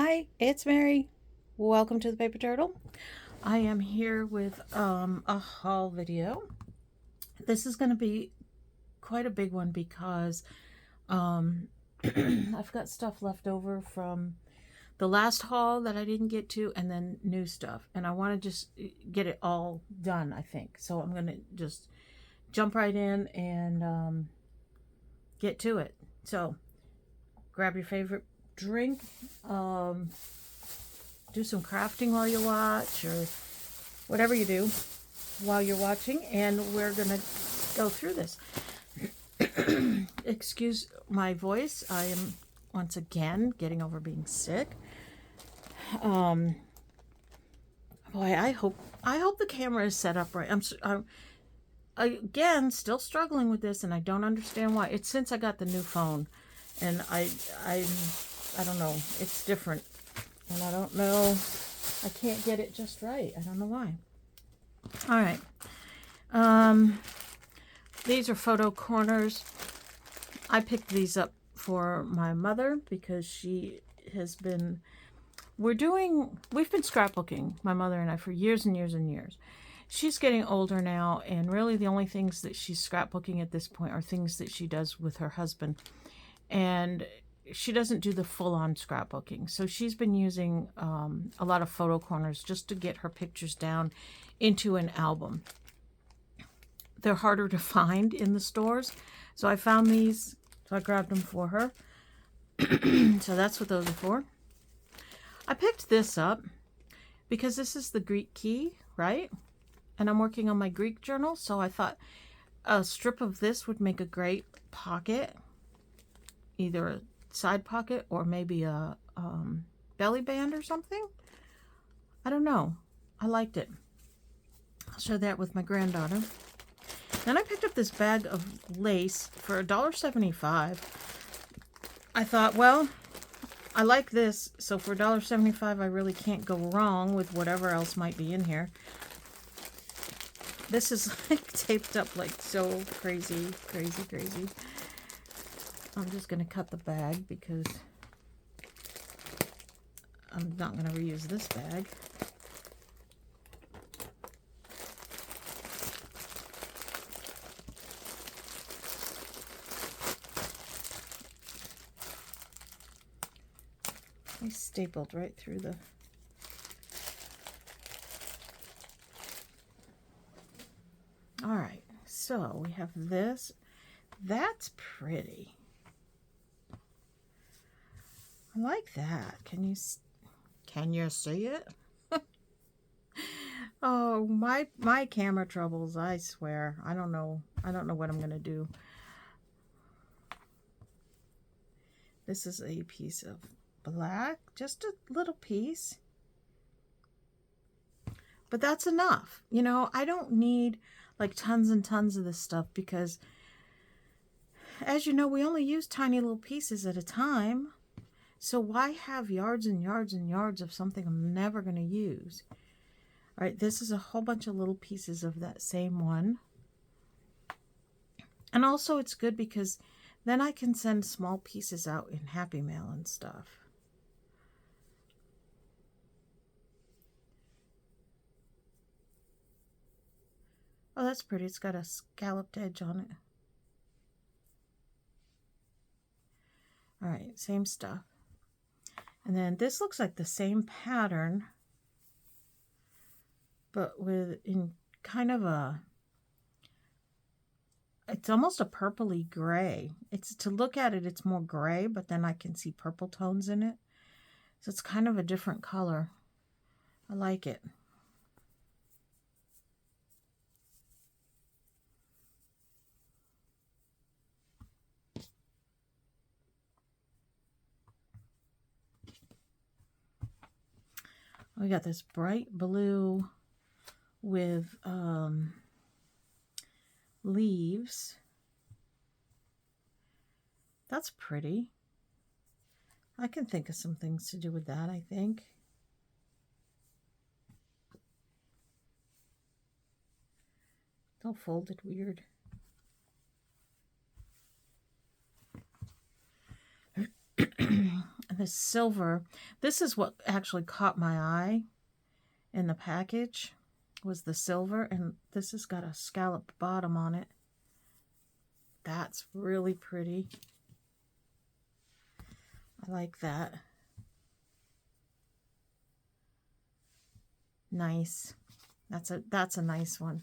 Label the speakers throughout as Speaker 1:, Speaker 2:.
Speaker 1: Hi, it's Mary. Welcome to the Paper Turtle. I am here with a haul video. This is going to be quite a big one because I've got stuff left over from the last haul that I didn't get to, and then new stuff. And I want to just get it all done, I think. So I'm going to just jump right in and get to it. So grab your favorite drink. Do some crafting while you watch, or whatever you do while you're watching, and we're gonna go through this. Excuse my voice, I am once again getting over being sick. Boy, I hope the camera is set up right. I'm again still struggling with this, and I don't understand why. It's since I got the new phone, and I don't know, it's different. And I don't know, I can't get it just right. I don't know why. All right. These are photo corners. I picked these up for my mother because she has been, we've been scrapbooking, my mother and I, for years and years and years. She's getting older now, and really the only things that she's scrapbooking at this point are things that she does with her husband. And she doesn't do the full-on scrapbooking. So she's been using a lot of photo corners just to get her pictures down into an album. They're harder to find in the stores. So I found these, so I grabbed them for her. So that's what those are for. I picked this up because this is the Greek key, right? And I'm working on my Greek journal, so I thought a strip of this would make a great pocket, either a side pocket or maybe a belly band or something. I don't know. I liked it. I'll share that with my granddaughter. Then I picked up this bag of lace for $1.75. I thought, well, I like this, so for $1.75 I really can't go wrong with whatever else might be in here. This is like taped up like so crazy. I'm just going to cut the bag because I'm not going to reuse this bag. I stapled right through the... All right, so we have this. That's pretty. I like that. Can you see it? Oh, my camera troubles, I swear. I don't know what I'm gonna do. This is a piece of black, just a little piece. But that's enough. You know, I don't need like tons and tons of this stuff because, as you know, we only use tiny little pieces at a time. So why have yards and yards and yards of something I'm never going to use? All right, this is a whole bunch of little pieces of that same one. And also it's good because then I can send small pieces out in Happy Mail and stuff. Oh, that's pretty. It's got a scalloped edge on it. All right, same stuff. And then this looks like the same pattern, but with in kind of a, it's almost a purpley gray. It's, to look at it, it's more gray, but then I can see purple tones in it. So it's kind of a different color. I like it. We got this bright blue with leaves. That's pretty. I can think of some things to do with that, I think. It's all folded weird. And this silver, this is what actually caught my eye in the package, was the silver. And this has got a scalloped bottom on it. That's really pretty. I like that. Nice. That's a nice one.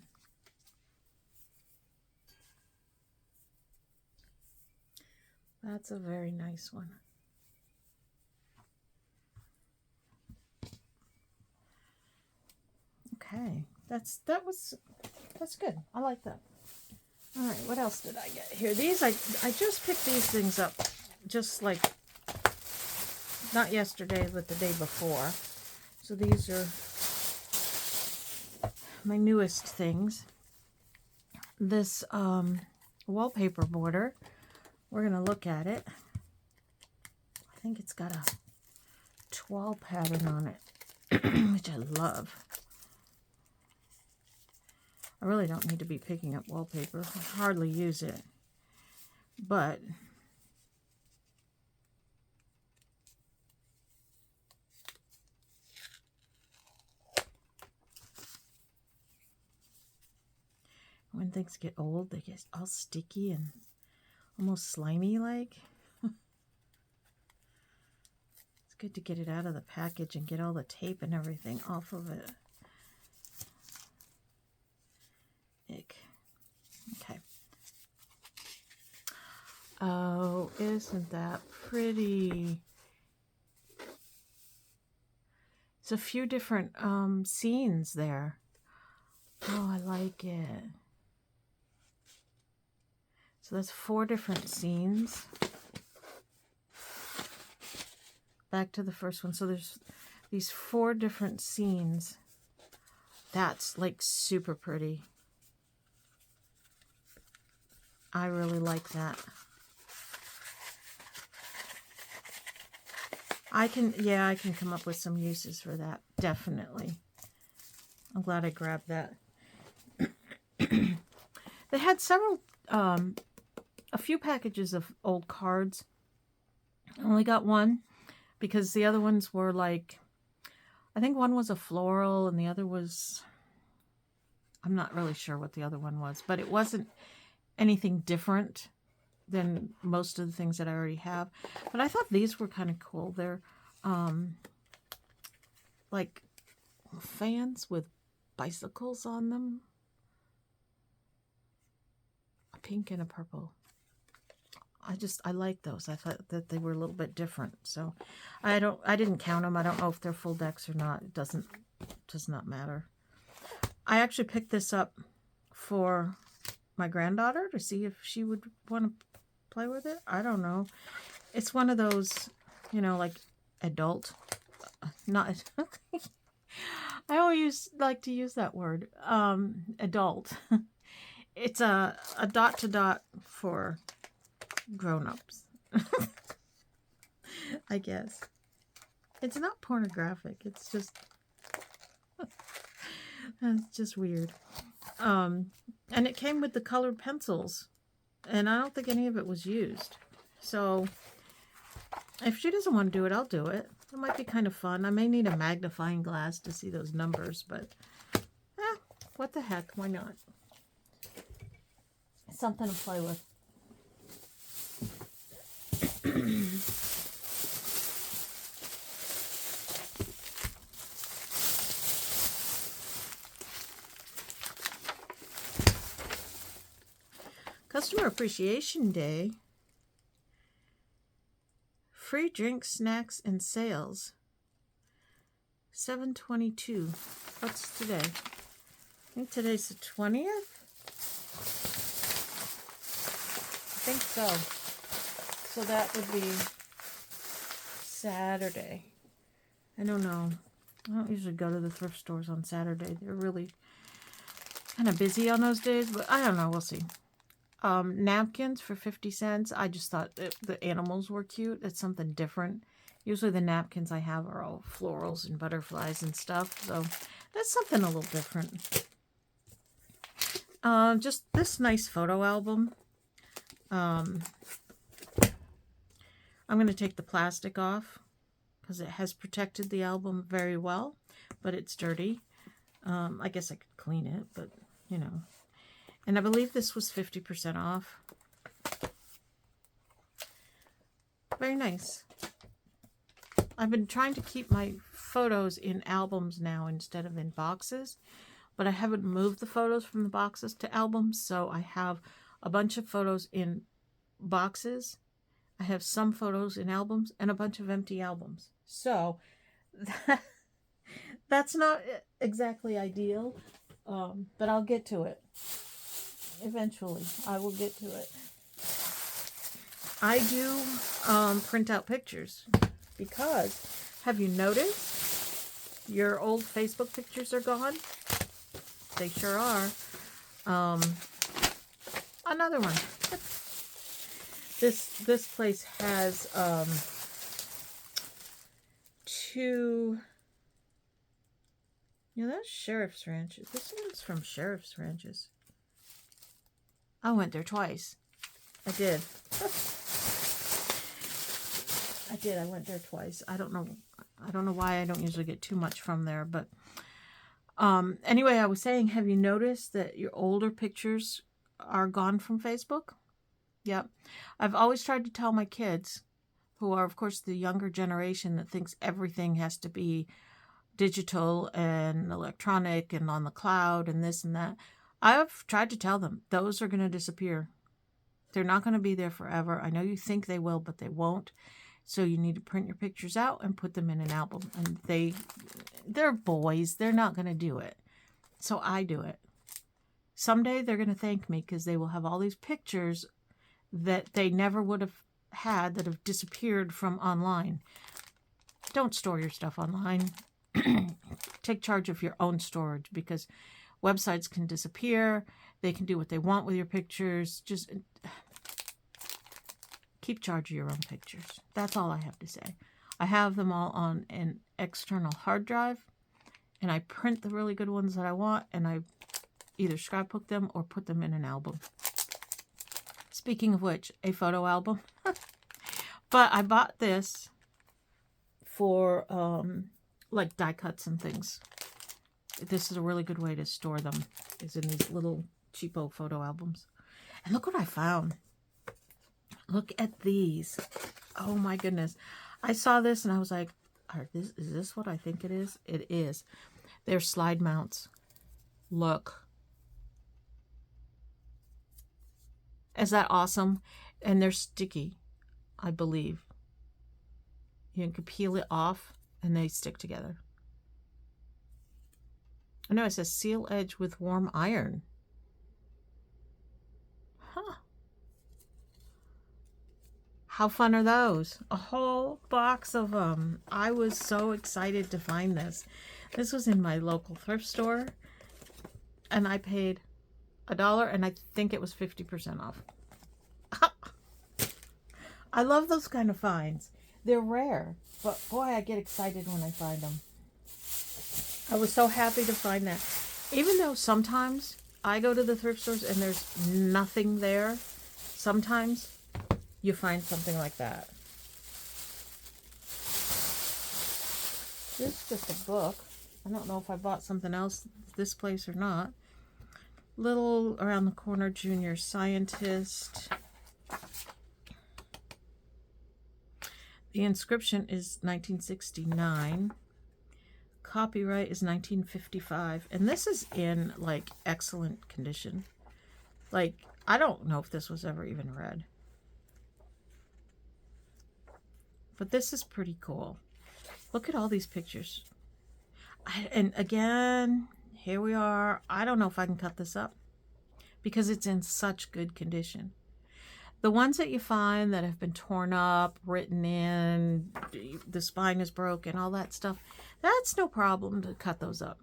Speaker 1: That's a very nice one. Okay, that's good. I like that. All right, what else did I get here? These I just picked these things up, just like not yesterday, but the day before. So these are my newest things. This wallpaper border. We're gonna look at it. I think it's got a toile pattern on it, which I love. I really don't need to be picking up wallpaper. I hardly use it. But when things get old, they get all sticky and almost slimy like. It's good to get it out of the package and get all the tape and everything off of it. Ick. Okay. Oh, isn't that pretty? It's a few different scenes there. Oh, I like it. So that's 4 different scenes. Back to the first one. So there's these 4 different scenes. That's like super pretty. I really like that. I can come up with some uses for that. Definitely. I'm glad I grabbed that. They had several, a few packages of old cards. I only got one because the other ones were like, I think one was a floral and the other was, I'm not really sure what the other one was, but it wasn't anything different than most of the things that I already have. But I thought these were kind of cool. They're like fans with bicycles on them. A pink and a purple. I like those. I thought that they were a little bit different. So I didn't count them. I don't know if they're full decks or not. It does not matter. I actually picked this up for my granddaughter to see if she would want to play with it. I don't know. It's one of those, you know, like adult, not, I always like to use that word, adult. It's a dot to dot for grown-ups. I guess. It's not pornographic. It's just weird. And it came with the colored pencils, and I don't think any of it was used. So if she doesn't want to do it, I'll do it. It might be kind of fun. I may need a magnifying glass to see those numbers, but what the heck? Why not? Something to play with. Customer Appreciation Day. Free drinks, snacks, and sales. 7/22. What's today? I think today's the 20th? I think so. So that would be Saturday. I don't know. I don't usually go to the thrift stores on Saturday. They're really kind of busy on those days, but I don't know. We'll see. Napkins for 50 cents. I just thought the animals were cute. It's something different. Usually the napkins I have are all florals and butterflies and stuff. So that's something a little different. Just this nice photo album. I'm going to take the plastic off because it has protected the album very well, but it's dirty. I guess I could clean it, but you know. And I believe this was 50% off. Very nice. I've been trying to keep my photos in albums now instead of in boxes, but I haven't moved the photos from the boxes to albums, so I have a bunch of photos in boxes. I have some photos in albums and a bunch of empty albums. So that's not exactly ideal, but I'll get to it. Eventually, I will get to it. I do print out pictures because, have you noticed your old Facebook pictures are gone? They sure are. Another one. This place has two. Yeah, that's Sheriff's Ranches. This one's from Sheriff's Ranches. I went there twice. I did. I went there twice. I don't know why I don't usually get too much from there, but anyway, I was saying, have you noticed that your older pictures are gone from Facebook? Yep. I've always tried to tell my kids, who are, of course, the younger generation that thinks everything has to be digital and electronic and on the cloud and this and that. I've tried to tell them those are going to disappear. They're not going to be there forever. I know you think they will, but they won't. So you need to print your pictures out and put them in an album. And they're boys. They're not going to do it. So I do it. Someday they're going to thank me because they will have all these pictures that they never would have had that have disappeared from online. Don't store your stuff online. Take charge of your own storage because websites can disappear. They can do what they want with your pictures. Just keep charge of your own pictures. That's all I have to say. I have them all on an external hard drive, and I print the really good ones that I want, and I either scrapbook them or put them in an album. Speaking of which, a photo album. But I bought this for like die cuts and things. This is a really good way to store them, is in these little cheapo photo albums. And look what I found. Look at these. Oh my goodness. I saw this and I was like, is this what I think it is? It is. They're slide mounts. Look. Is that awesome? And they're sticky, I believe. You can peel it off and they stick together. I know it says seal edge with warm iron. Huh. How fun are those? A whole box of them. I was so excited to find this. This was in my local thrift store. And I paid $1 and I think it was 50% off. I love those kind of finds. They're rare, but boy, I get excited when I find them. I was so happy to find that. Even though sometimes I go to the thrift stores and there's nothing there, sometimes you find something like that. This is just a book. I don't know if I bought something else this place or not. Little Around the Corner Junior Scientist. The inscription is 1969. Copyright is 1955. And this is in, like, excellent condition. Like, I don't know if this was ever even read. But this is pretty cool. Look at all these pictures. And again, here we are. I don't know if I can cut this up because it's in such good condition. The ones that you find that have been torn up, written in, the spine is broken, all that stuff, that's no problem to cut those up.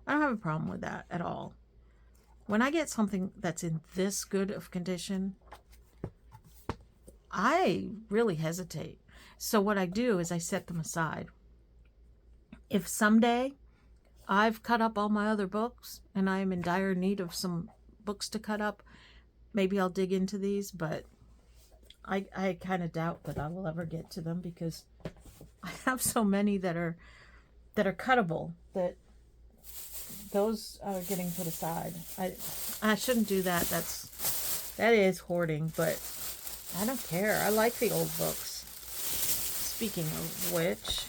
Speaker 1: I don't have a problem with that at all. When I get something that's in this good of condition, I really hesitate. So what I do is I set them aside. If someday I've cut up all my other books and I am in dire need of some books to cut up, maybe I'll dig into these, but I kind of doubt that I will ever get to them because I have so many that are cuttable that those are getting put aside. I shouldn't do that. That is hoarding, but I don't care. I like the old books. Speaking of which,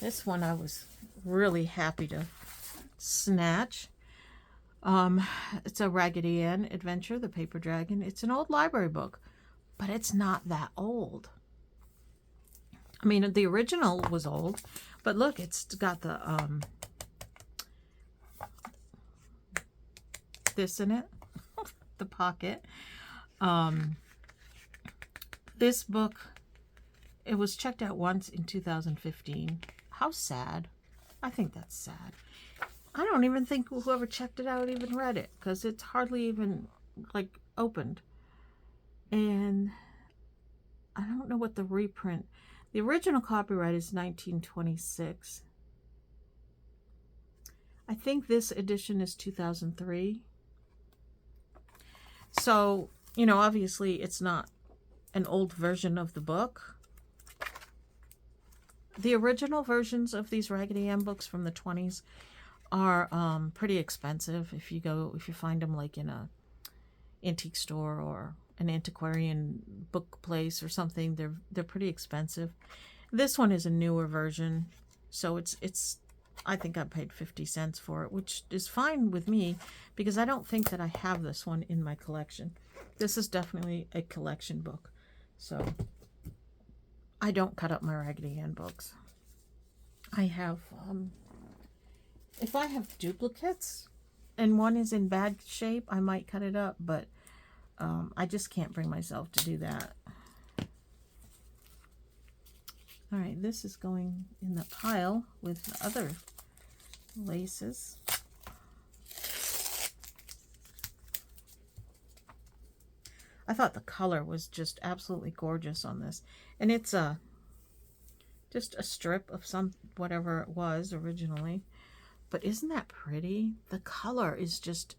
Speaker 1: this one I was really happy to snatch. It's a Raggedy Ann adventure, The Paper Dragon. It's an old library book, but it's not that old. I mean, the original was old, but look, it's got the this in it, the pocket. This book, it was checked out once in 2015. How sad. I think that's sad. I don't even think whoever checked it out even read it because it's hardly even like opened. And I don't know what the reprint. The original copyright is 1926. I think this edition is 2003. So, you know, obviously it's not an old version of the book. The original versions of these Raggedy Ann books from the 20s are pretty expensive. If you find them like in a antique store or an antiquarian book place or something, they're pretty expensive. This one is a newer version, so it's I think I paid 50 cents for it, which is fine with me because I don't think that I have this one in my collection. This is definitely a collection book, so I don't cut up my Raggedy Ann books. I have if I have duplicates and one is in bad shape, I might cut it up, but I just can't bring myself to do that. All right, this is going in the pile with the other laces. I thought the color was just absolutely gorgeous on this. And it's just a strip of whatever it was originally. But isn't that pretty? The color is just,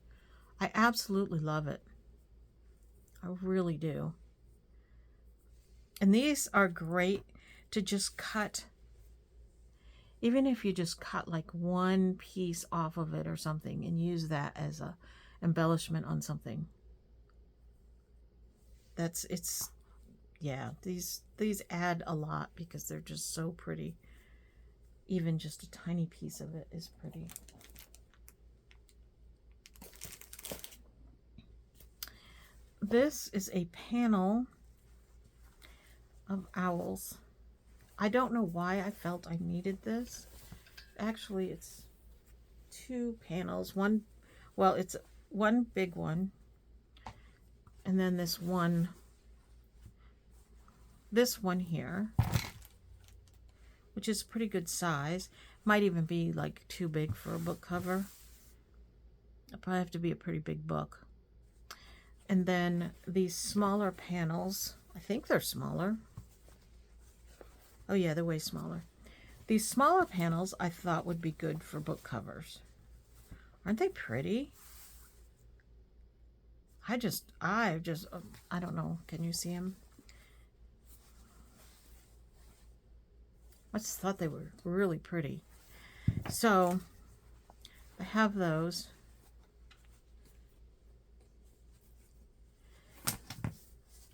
Speaker 1: I absolutely love it. I really do. And these are great to just cut, even if you just cut like one piece off of it or something and use that as a embellishment on something. Yeah, these add a lot because they're just so pretty. Even just a tiny piece of it is pretty. This is a panel of owls. I don't know why I felt I needed this. Actually, it's two panels. It's one big one. And then this one here, which is a pretty good size. Might even be like too big for a book cover. It'll probably have to be a pretty big book. And then these smaller panels, I think they're smaller. Oh yeah, they're way smaller. These smaller panels I thought would be good for book covers. Aren't they pretty? I don't know. Can you see them? I just thought they were really pretty. So I have those.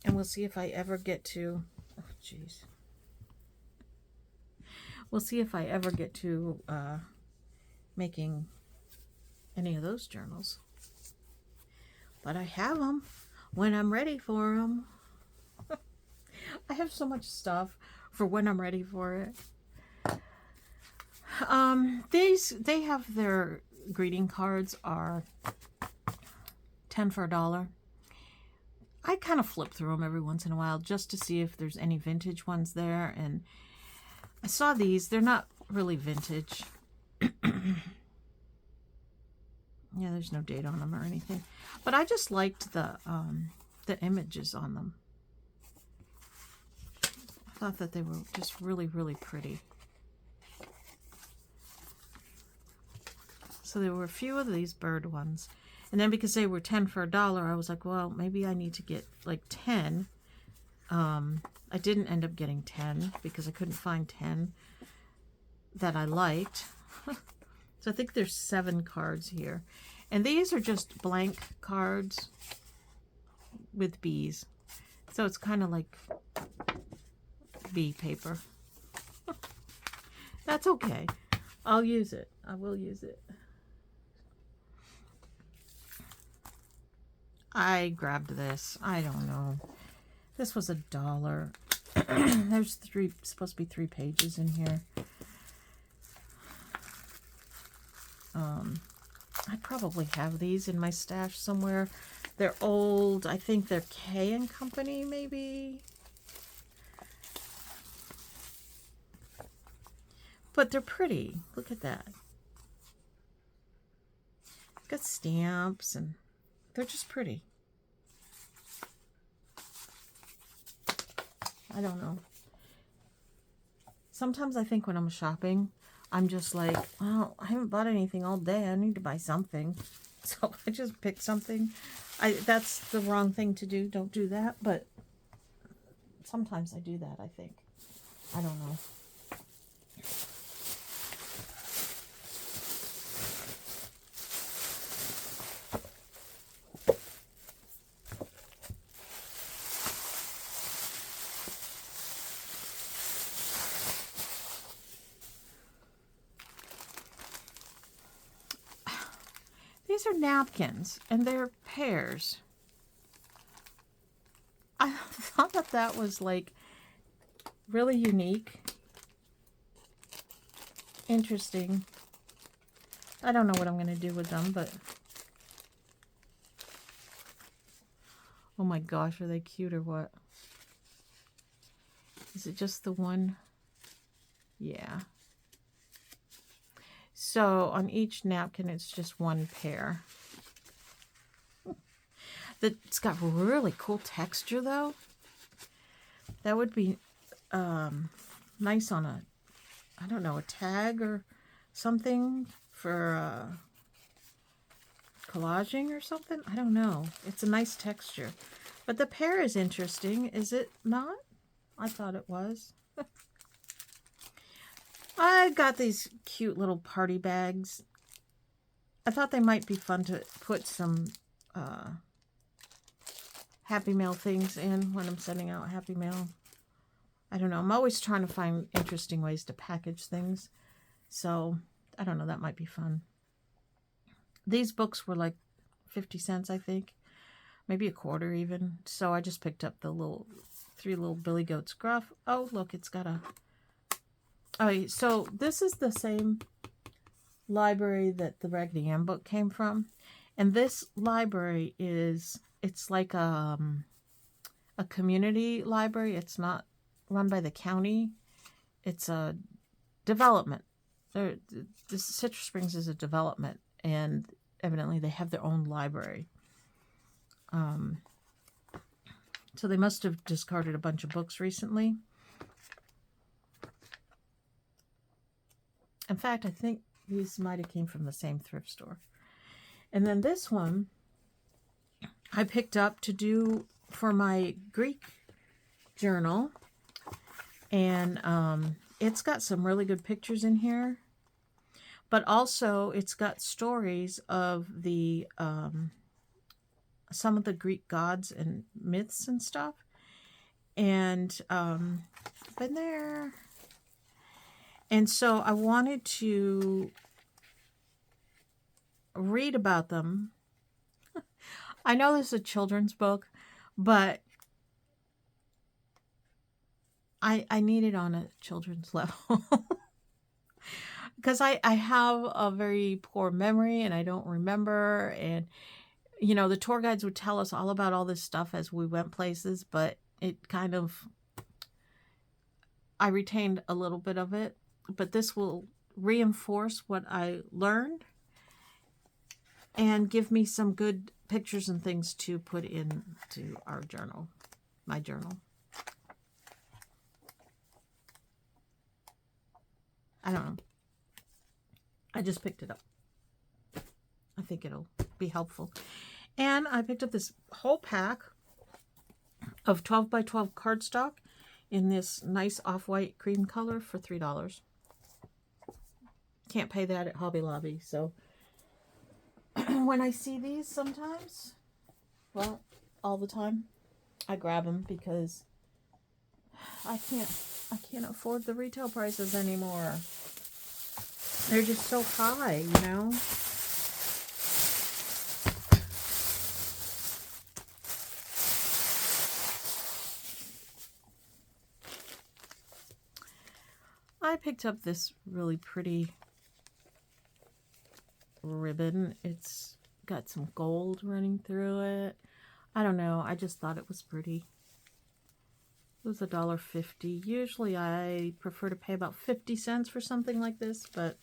Speaker 1: And we'll see if I ever get to, oh geez. We'll see if I ever get to making any of those journals. But I have them when I'm ready for them. I have so much stuff for when I'm ready for it. They have their greeting cards are 10 for $1. I kind of flip through them every once in a while just to see if there's any vintage ones there. And I saw these. They're not really vintage. Yeah, there's no date on them or anything. But I just liked the images on them. I thought that they were just really, really pretty. So there were a few of these bird ones. And then because they were 10 for $1, I was like, well, maybe I need to get like 10. I didn't end up getting 10 because I couldn't find 10 that I liked. So I think there's 7 cards here. And these are just blank cards with bees. So it's kind of like bee paper. That's okay. I'll use it. I will use it. I grabbed this. I don't know. This was $1. There's supposed to be 3 pages in here. I probably have these in my stash somewhere. They're old. I think they're K & Company, maybe. But they're pretty. Look at that. It's got stamps and they're just pretty. I don't know. Sometimes I think when I'm shopping, I'm just like, well, I haven't bought anything all day. I need to buy something. So I just pick something. That's the wrong thing to do. Don't do that. But sometimes I do that, I think. I don't know. These are napkins, and they're pairs. I thought that was, like, really unique. Interesting. I don't know what I'm going to do with them, but... Oh my gosh, are they cute or what? Is it just the one? Yeah. So on each napkin, it's just one pair. It's got really cool texture, though. That would be nice on a, I don't know, a tag or something for collaging or something. I don't know. It's a nice texture. But the pear is interesting. Is it not? I thought it was. I got these cute little party bags. I thought they might be fun to put some Happy Mail things in when I'm sending out Happy Mail. I don't know. I'm always trying to find interesting ways to package things. So, I don't know. That might be fun. These books were like 50 cents, I think. Maybe a quarter even. So, I just picked up the 3 little Billy Goats Gruff. Oh, look. It's got a... Oh, so this is the same library that the Raggedy Ann book came from. And this library is, it's like a community library. It's not run by the county. It's a development. This Citrus Springs is a development, and evidently they have their own library. So they must have discarded a bunch of books recently. In fact, I think these might have came from the same thrift store. And then this one I picked up to do for my Greek journal. And it's got some really good pictures in here. But also it's got stories of the some of the Greek gods and myths and stuff. And been there. And so I wanted to read about them. I know this is a children's book, but I need it on a children's level. Because I have a very poor memory and I don't remember. And, you know, the tour guides would tell us all about all this stuff as we went places, but it kind of, I retained a little bit of it. But this will reinforce what I learned and give me some good pictures and things to put into our journal, my journal. I don't know. I just picked it up. I think it'll be be helpful. And I picked up this whole pack of 12 by 12 cardstock in this nice off-white cream color for $3. Can't pay that at Hobby Lobby, so when I see these sometimes, well, all the time, I grab them because I can't afford the retail prices anymore. They're just so high, you know? I picked up this really pretty ribbon. It's got some gold running through it. I don't know. I just thought it was pretty. It was $1.50. Usually I prefer to pay about 50 cents for something like this, but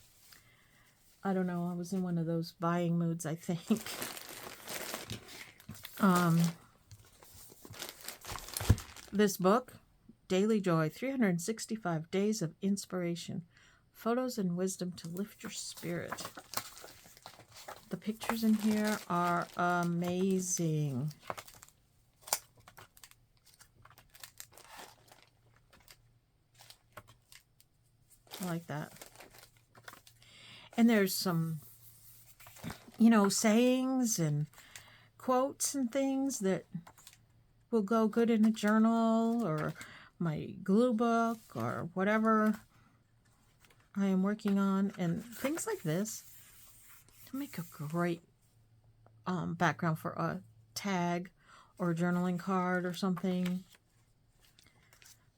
Speaker 1: I don't know. I was in one of those buying moods, I think. This book, Daily Joy, 365 Days of Inspiration. Photos and wisdom to lift your spirit. The pictures in here are amazing. I like that. And there's some, you know, sayings and quotes and things that will go good in a journal or my glue book or whatever I am working on. And things like this make a great background for a tag or a journaling card or something.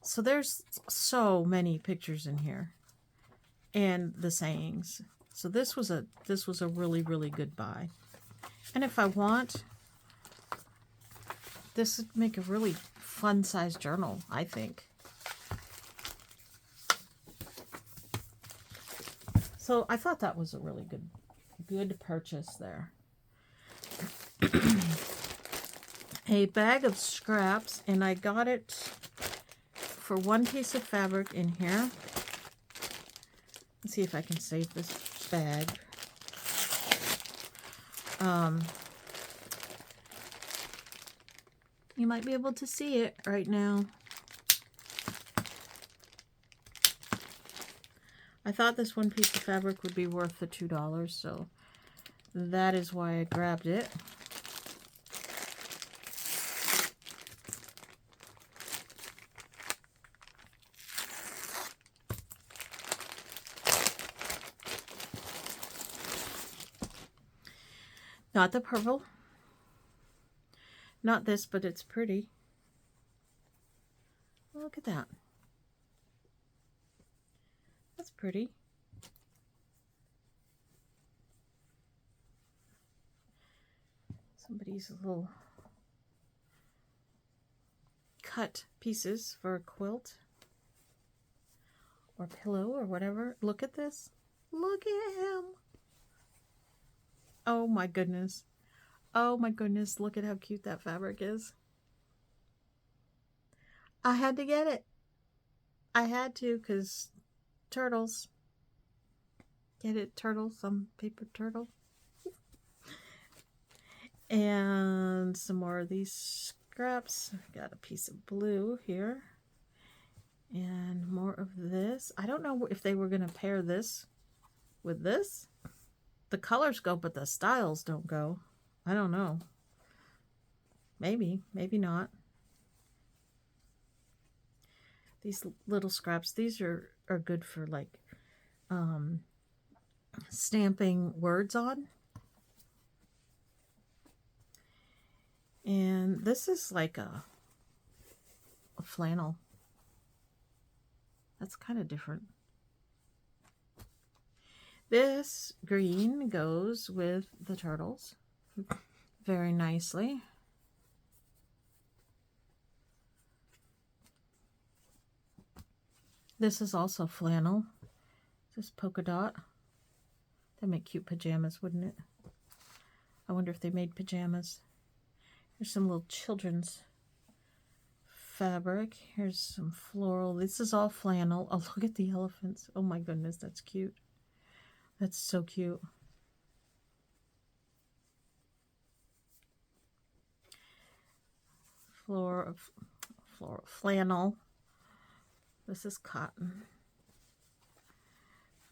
Speaker 1: So there's so many pictures in here and the sayings. So this was a really, really good buy. And if I want, this would make a really fun size journal, I think. So I thought that was a really good purchase there. A bag of scraps, and I got it for one piece of fabric in here. Let's see if I can save this bag. You might be able to see it right now. I thought this one piece of fabric would be worth the $2, so that is why I grabbed it. Not the purple. Not this, but it's pretty. Look at that. That's pretty. Somebody's little cut pieces for a quilt or pillow or whatever. Look at this. Look at him. Oh my goodness. Oh my goodness. Look at how cute that fabric is. I had to get it. I had to because turtles. Get it, turtle? Some paper turtle. And some more of these scraps. I've got a piece of blue here. And more of this. I don't know if they were going to pair this with this. The colors go, but the styles don't go. I don't know. Maybe. Maybe not. These little scraps. These are good for like stamping words on. And this is like a flannel. That's kind of different. This green goes with the turtles very nicely. This is also flannel. This polka dot. That'd make cute pajamas, wouldn't it? I wonder if they made pajamas. Here's some little children's fabric. Here's some floral. This is all flannel. Oh, look at the elephants. Oh my goodness, that's cute. That's so cute. floral flannel. This is cotton.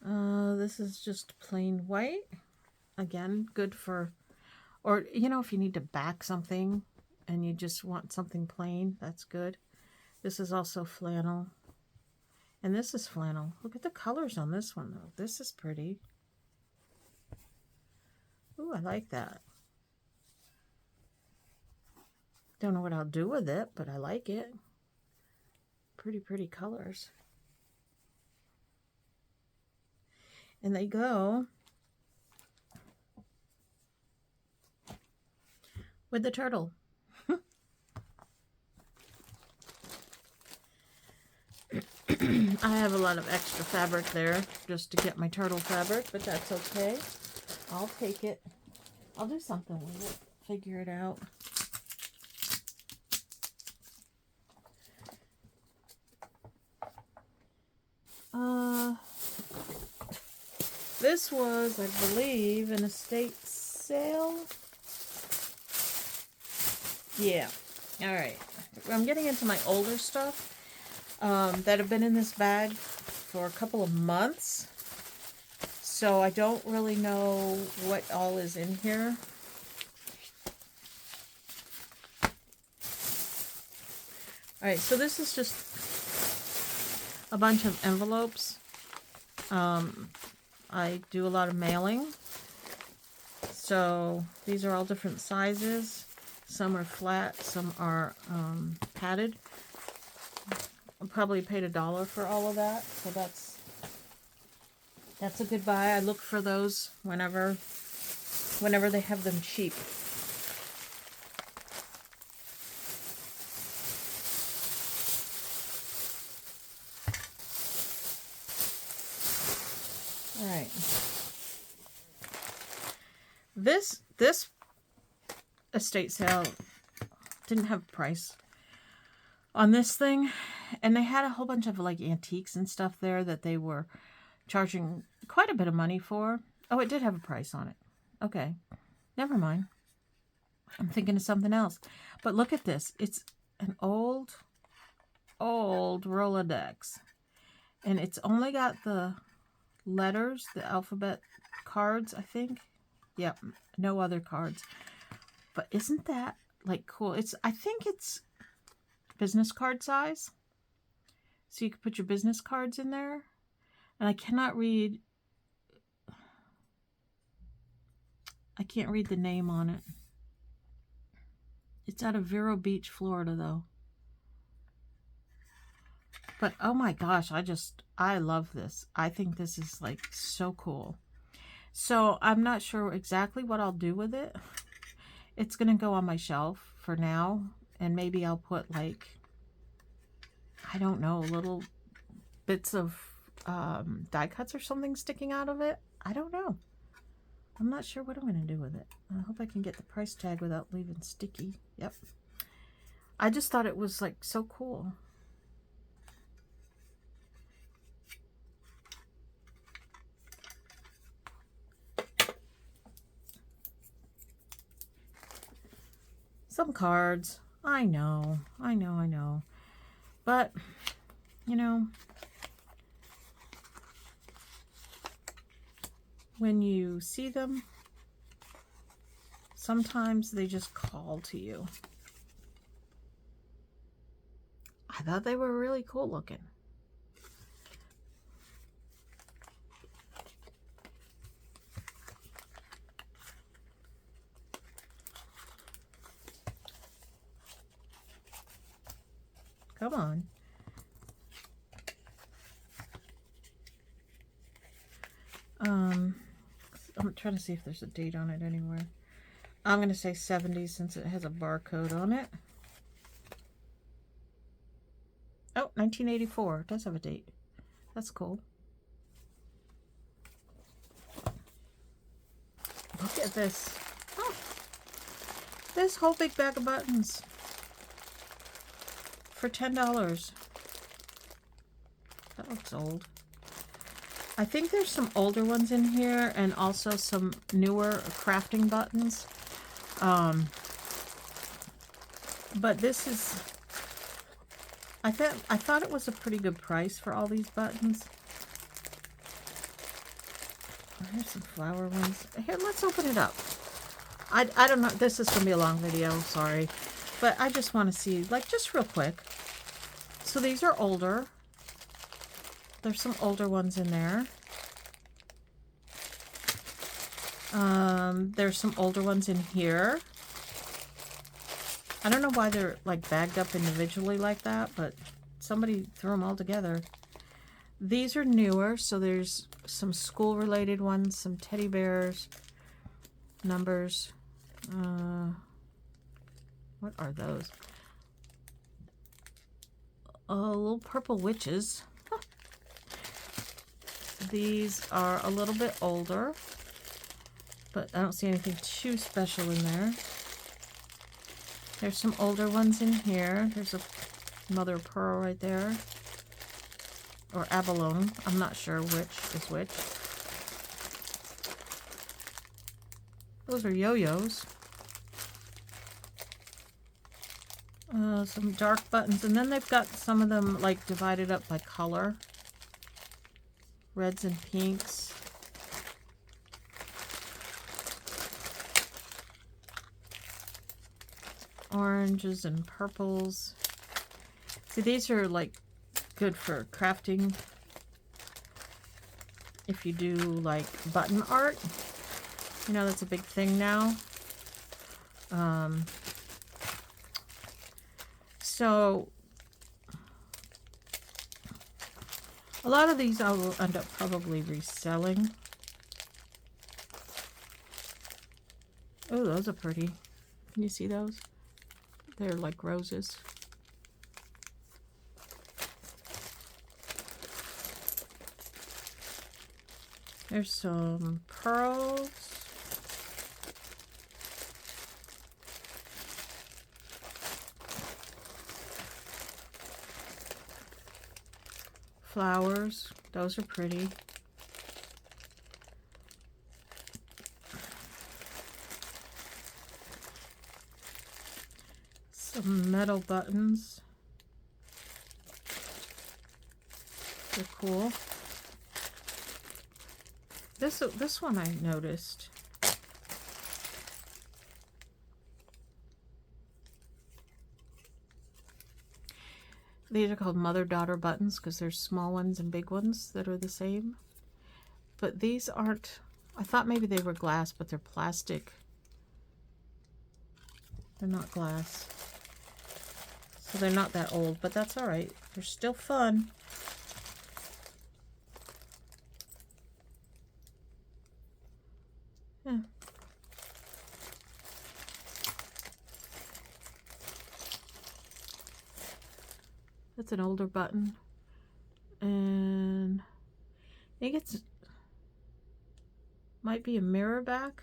Speaker 1: This is just plain white. Again, good for, or you know, if you need to back something and you just want something plain, that's good. This is also flannel. And this is flannel. Look at the colors on this one, though. This is pretty. Ooh, I like that. Don't know what I'll do with it, but I like it. Pretty colors. And they go with the turtle. I have a lot of extra fabric there just to get my turtle fabric, but that's okay. I'll take it. I'll do something with it. Figure it out. This was, I believe, an estate sale. Yeah. All right. I'm getting into my older stuff that have been in this bag for a couple of months. So I don't really know what all is in here. All right, so this is just a bunch of envelopes. I do a lot of mailing. So these are all different sizes. Some are flat, some are padded. I probably paid $1 for all of that, so that's a good buy. I look for those whenever they have them cheap. All right. This estate sale didn't have a price on this thing, and they had a whole bunch of like antiques and stuff there that they were charging quite a bit of money for. Oh, it did have a price on it. Okay, never mind. I'm thinking of something else. But look at this. It's an old Rolodex, and it's only got the letters, the alphabet cards, I think. Yep, no other cards. But isn't that like cool? I think it's business card size. So you can put your business cards in there. And I can't read the name on it. It's out of Vero Beach, Florida, though. But oh my gosh, I love this. I think this is like so cool. So I'm not sure exactly what I'll do with it. It's going to go on my shelf for now. And maybe I'll put like, I don't know, little bits of die cuts or something sticking out of it. I don't know. I'm not sure what I'm going to do with it. I hope I can get the price tag without leaving sticky. Yep. I just thought it was like so cool. Some cards. I know. But, you know, when you see them, sometimes they just call to you. I thought they were really cool looking. Come on. I'm trying to see if there's a date on it anywhere. I'm going to say 70 since it has a barcode on it. Oh, 1984. It does have a date. That's cool. Look at this. Oh, this whole big bag of buttons for $10. That looks old. I think there's some older ones in here and also some newer crafting buttons. But this is, I thought it was a pretty good price for all these buttons. Oh, here's some flower ones. Here, let's open it up. I don't know. This is going to be a long video. Sorry. But I just want to see, like, just real quick. So these are older. There's some older ones in there. There's some older ones in here. I don't know why they're like bagged up individually like that, but somebody threw them all together. These are newer, so there's some school related ones, some teddy bears, numbers. What are those? Little purple witches. Huh. These are a little bit older, but I don't see anything too special in there. There's some older ones in here. There's a mother of pearl right there. Or abalone. I'm not sure which is which. Those are yo-yos. Some dark buttons. And then they've got some of them like divided up by color. Reds and pinks. Oranges and purples. See, these are like good for crafting. If you do like button art, you know, that's a big thing now. So a lot of these I will end up probably reselling. Oh, those are pretty. Can you see those? They're like roses. There's some pearls. Flowers. Those are pretty. Some metal buttons. They're cool. This one I noticed. These are called mother-daughter buttons because there's small ones and big ones that are the same. But these aren't, I thought maybe they were glass, but they're plastic. They're not glass. So they're not that old, but that's all right. They're still fun. Yeah. That's an older button. And I think it's might be a mirror back.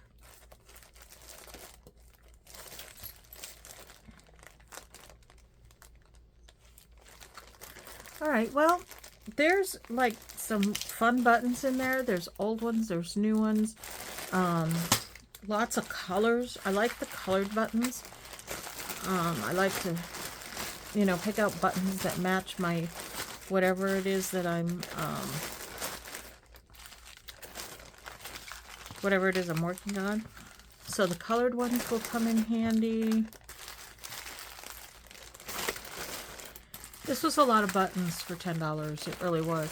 Speaker 1: All right, well, there's like some fun buttons in there. There's old ones, there's new ones. Lots of colors. I like the colored buttons. I like to, you know, pick out buttons that match my whatever it is that I'm whatever it is I'm working on. So the colored ones will come in handy. This was a lot of buttons for $10. It really was.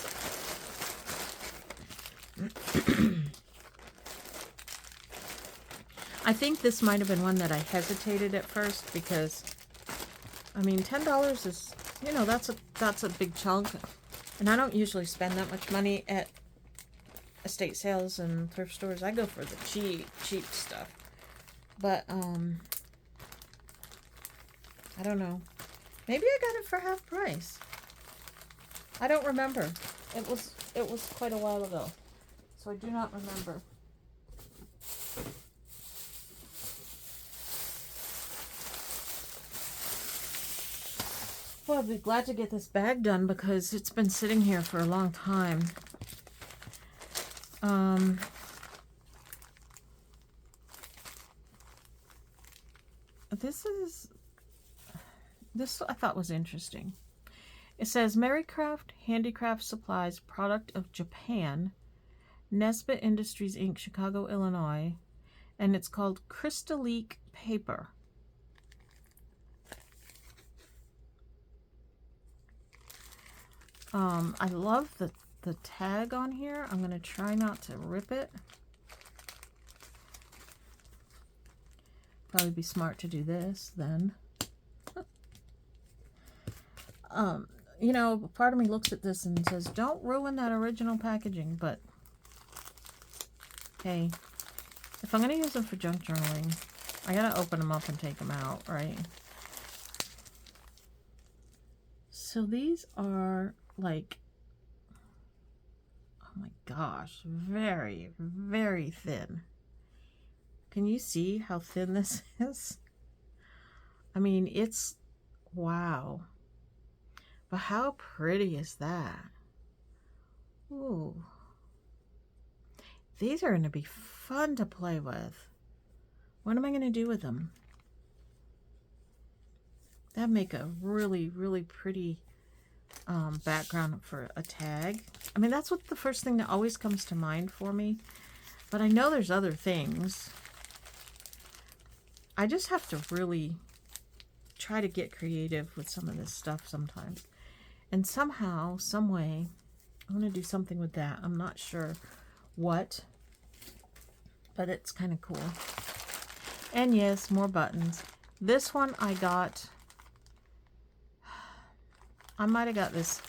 Speaker 1: I think this might have been one that I hesitated at first because, I mean, $10 is, you know, that's a big chunk. And I don't usually spend that much money at estate sales and thrift stores. I go for the cheap stuff. But, I don't know. Maybe I got it for half price. I don't remember. It was quite a while ago. So I do not remember. Well, I'd be glad to get this bag done because it's been sitting here for a long time. This is, This I thought was interesting. It says Merrycraft Handicraft Supplies, product of Japan, Nesbitt Industries Inc., Chicago, Illinois, and it's called Crystalique paper. I love the tag on here. I'm going to try not to rip it. Probably be smart to do this then. You know, part of me looks at this and says, don't ruin that original packaging, but hey, if I'm going to use them for junk journaling, I got to open them up and take them out, right? So these are like, oh my gosh, very, very thin. Can you see how thin this is? I mean, it's, wow. But how pretty is that? Ooh. These are going to be fun to play with. What am I going to do with them? That'd make a really, really pretty background for a tag. I mean, that's what the first thing that always comes to mind for me. But I know there's other things. I just have to really try to get creative with some of this stuff sometimes. And somehow, some way, I want to do something with that. I'm not sure what, but it's kind of cool. And yes, more buttons. This one I got, I might have got this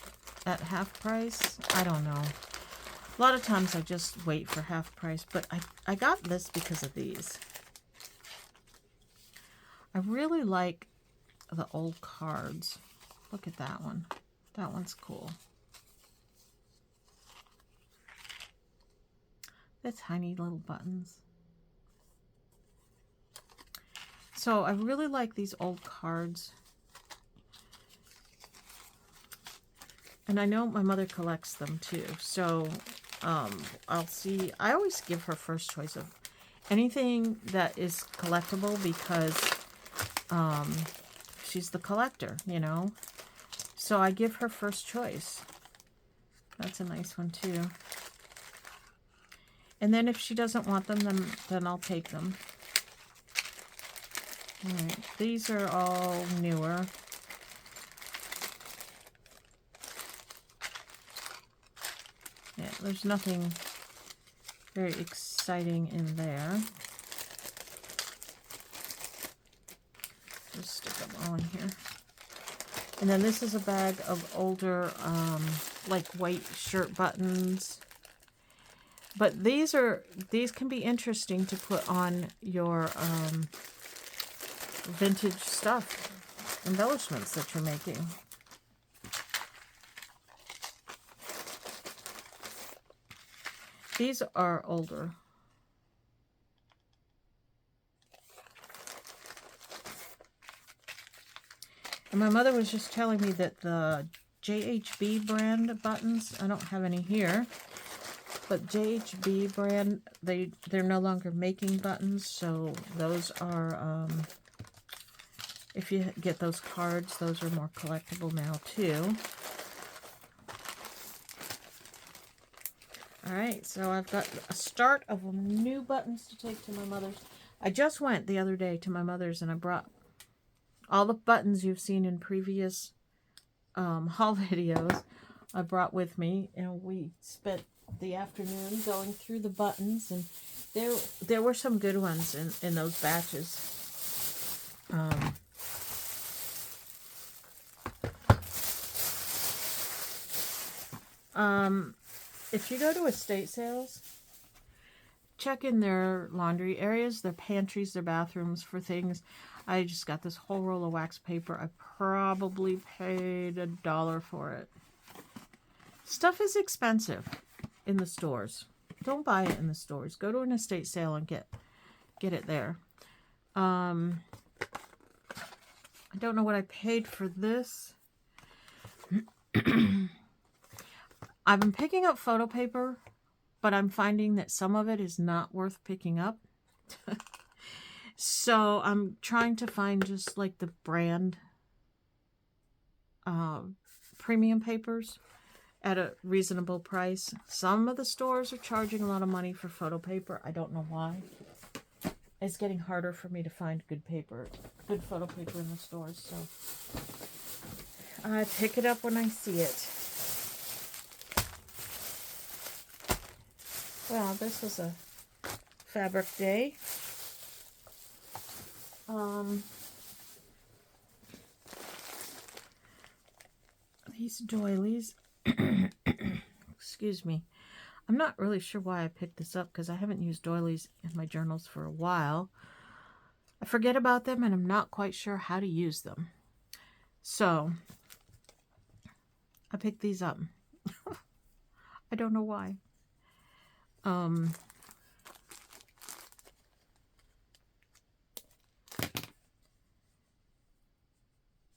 Speaker 1: at half price. I don't know. A lot of times I just wait for half price, but I got this because of these. I really like the old cards. Look at that one. That one's cool. The tiny little buttons. So I really like these old cards. And I know my mother collects them too. So I'll see. I always give her first choice of anything that is collectible because she's the collector, you know. So I give her first choice. That's a nice one too. And then if she doesn't want them, then I'll take them. All right, these are all newer. Yeah, there's nothing very exciting in there. Just stick them all in here. And then this is a bag of older, like white shirt buttons. But these can be interesting to put on your vintage stuff, embellishments that you're making. These are older. And my mother was just telling me that the JHB brand buttons, I don't have any here, but JHB brand, they're no longer making buttons, so those are, if you get those cards, those are more collectible now too. All right, so I've got a start of new buttons to take to my mother's. I just went the other day to my mother's and I brought all the buttons you've seen in previous haul videos. I brought with me, and we spent the afternoon going through the buttons, and there were some good ones in those batches. If you go to estate sales, check in their laundry areas, their pantries, their bathrooms for things. I just got this whole roll of wax paper. I probably paid $1 for it. Stuff is expensive in the stores. Don't buy it in the stores. Go to an estate sale and get it there. I don't know what I paid for this. I've been picking up photo paper, but I'm finding that some of it is not worth picking up. So I'm trying to find just like the brand premium papers at a reasonable price. Some of the stores are charging a lot of money for photo paper. I don't know why. It's getting harder for me to find good photo paper in the stores. So I pick it up when I see it. Well, this was a fabric day. These doilies, excuse me. I'm not really sure why I picked this up because I haven't used doilies in my journals for a while. I forget about them and I'm not quite sure how to use them. So I picked these up. I don't know why.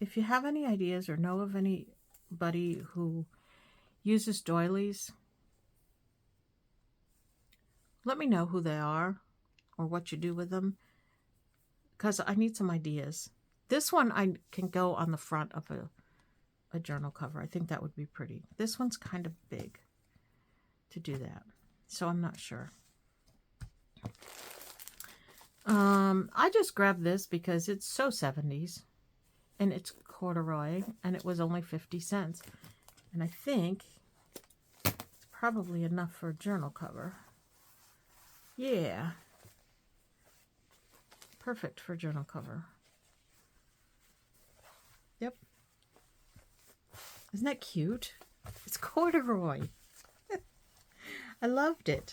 Speaker 1: If you have any ideas or know of anybody who uses doilies, let me know who they are or what you do with them, because I need some ideas. This one I can go on the front of a journal cover. I think that would be pretty. This one's kind of big to do that, so I'm not sure. I just grabbed this because it's so 70s and it's corduroy and it was only 50 cents. And I think it's probably enough for a journal cover. Yeah. Perfect for a journal cover. Yep. Isn't that cute? It's corduroy. I loved it.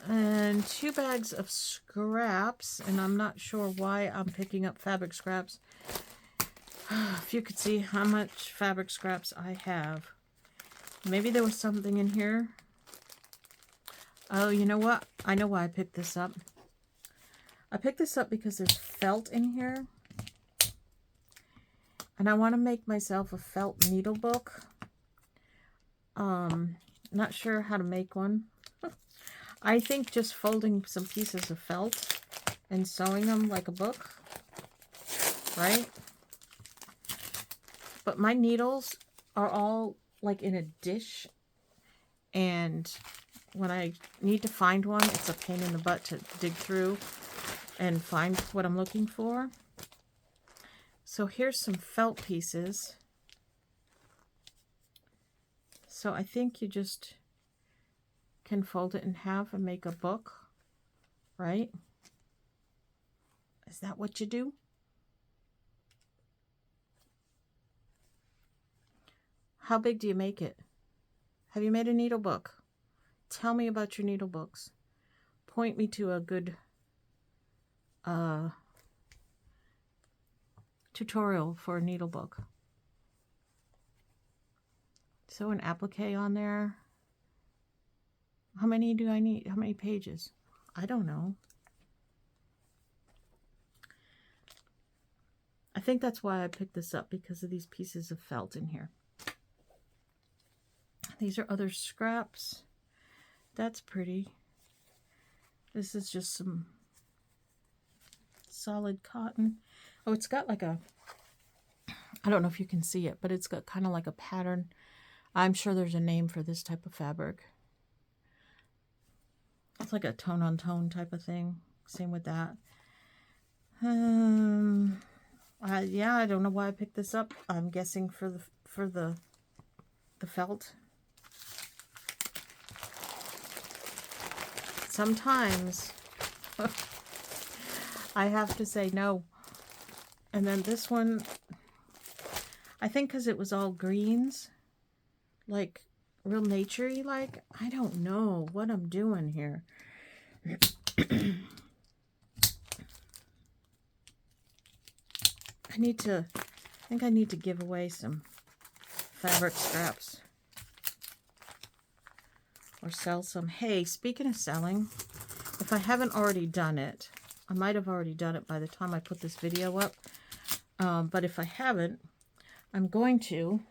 Speaker 1: And 2 bags of scraps, and I'm not sure why I'm picking up fabric scraps. If you could see how much fabric scraps I have. Maybe there was something in here. Oh, you know what? I know why I picked this up. I picked this up because there's felt in here. And I want to make myself a felt needle book. Not sure how to make one. I think just folding some pieces of felt and sewing them like a book, right? But my needles are all like in a dish, and when I need to find one, it's a pain in the butt to dig through and find what I'm looking for. So here's some felt pieces. So I think you just can fold it in half and make a book, right? Is that what you do? How big do you make it? Have you made a needle book? Tell me about your needle books. Point me to a good tutorial for a needle book. So an applique on there. How many do I need? How many pages? I don't know. I think that's why I picked this up, because of these pieces of felt in here. These are other scraps. That's pretty. This is just some solid cotton. Oh, it's got like a, I don't know if you can see it, but it's got kind of like a pattern. I'm sure there's a name for this type of fabric. It's like a tone-on-tone type of thing. Same with that. Yeah, I don't know why I picked this up. I'm guessing for the felt. Sometimes I have to say no. And then this one, I think because it was all greens, like real naturey, like, I don't know what I'm doing here. I think I need to give away some fabric scraps or sell some. Hey, speaking of selling, if I haven't already done it, I might have already done it by the time I put this video up, but if I haven't, I'm going to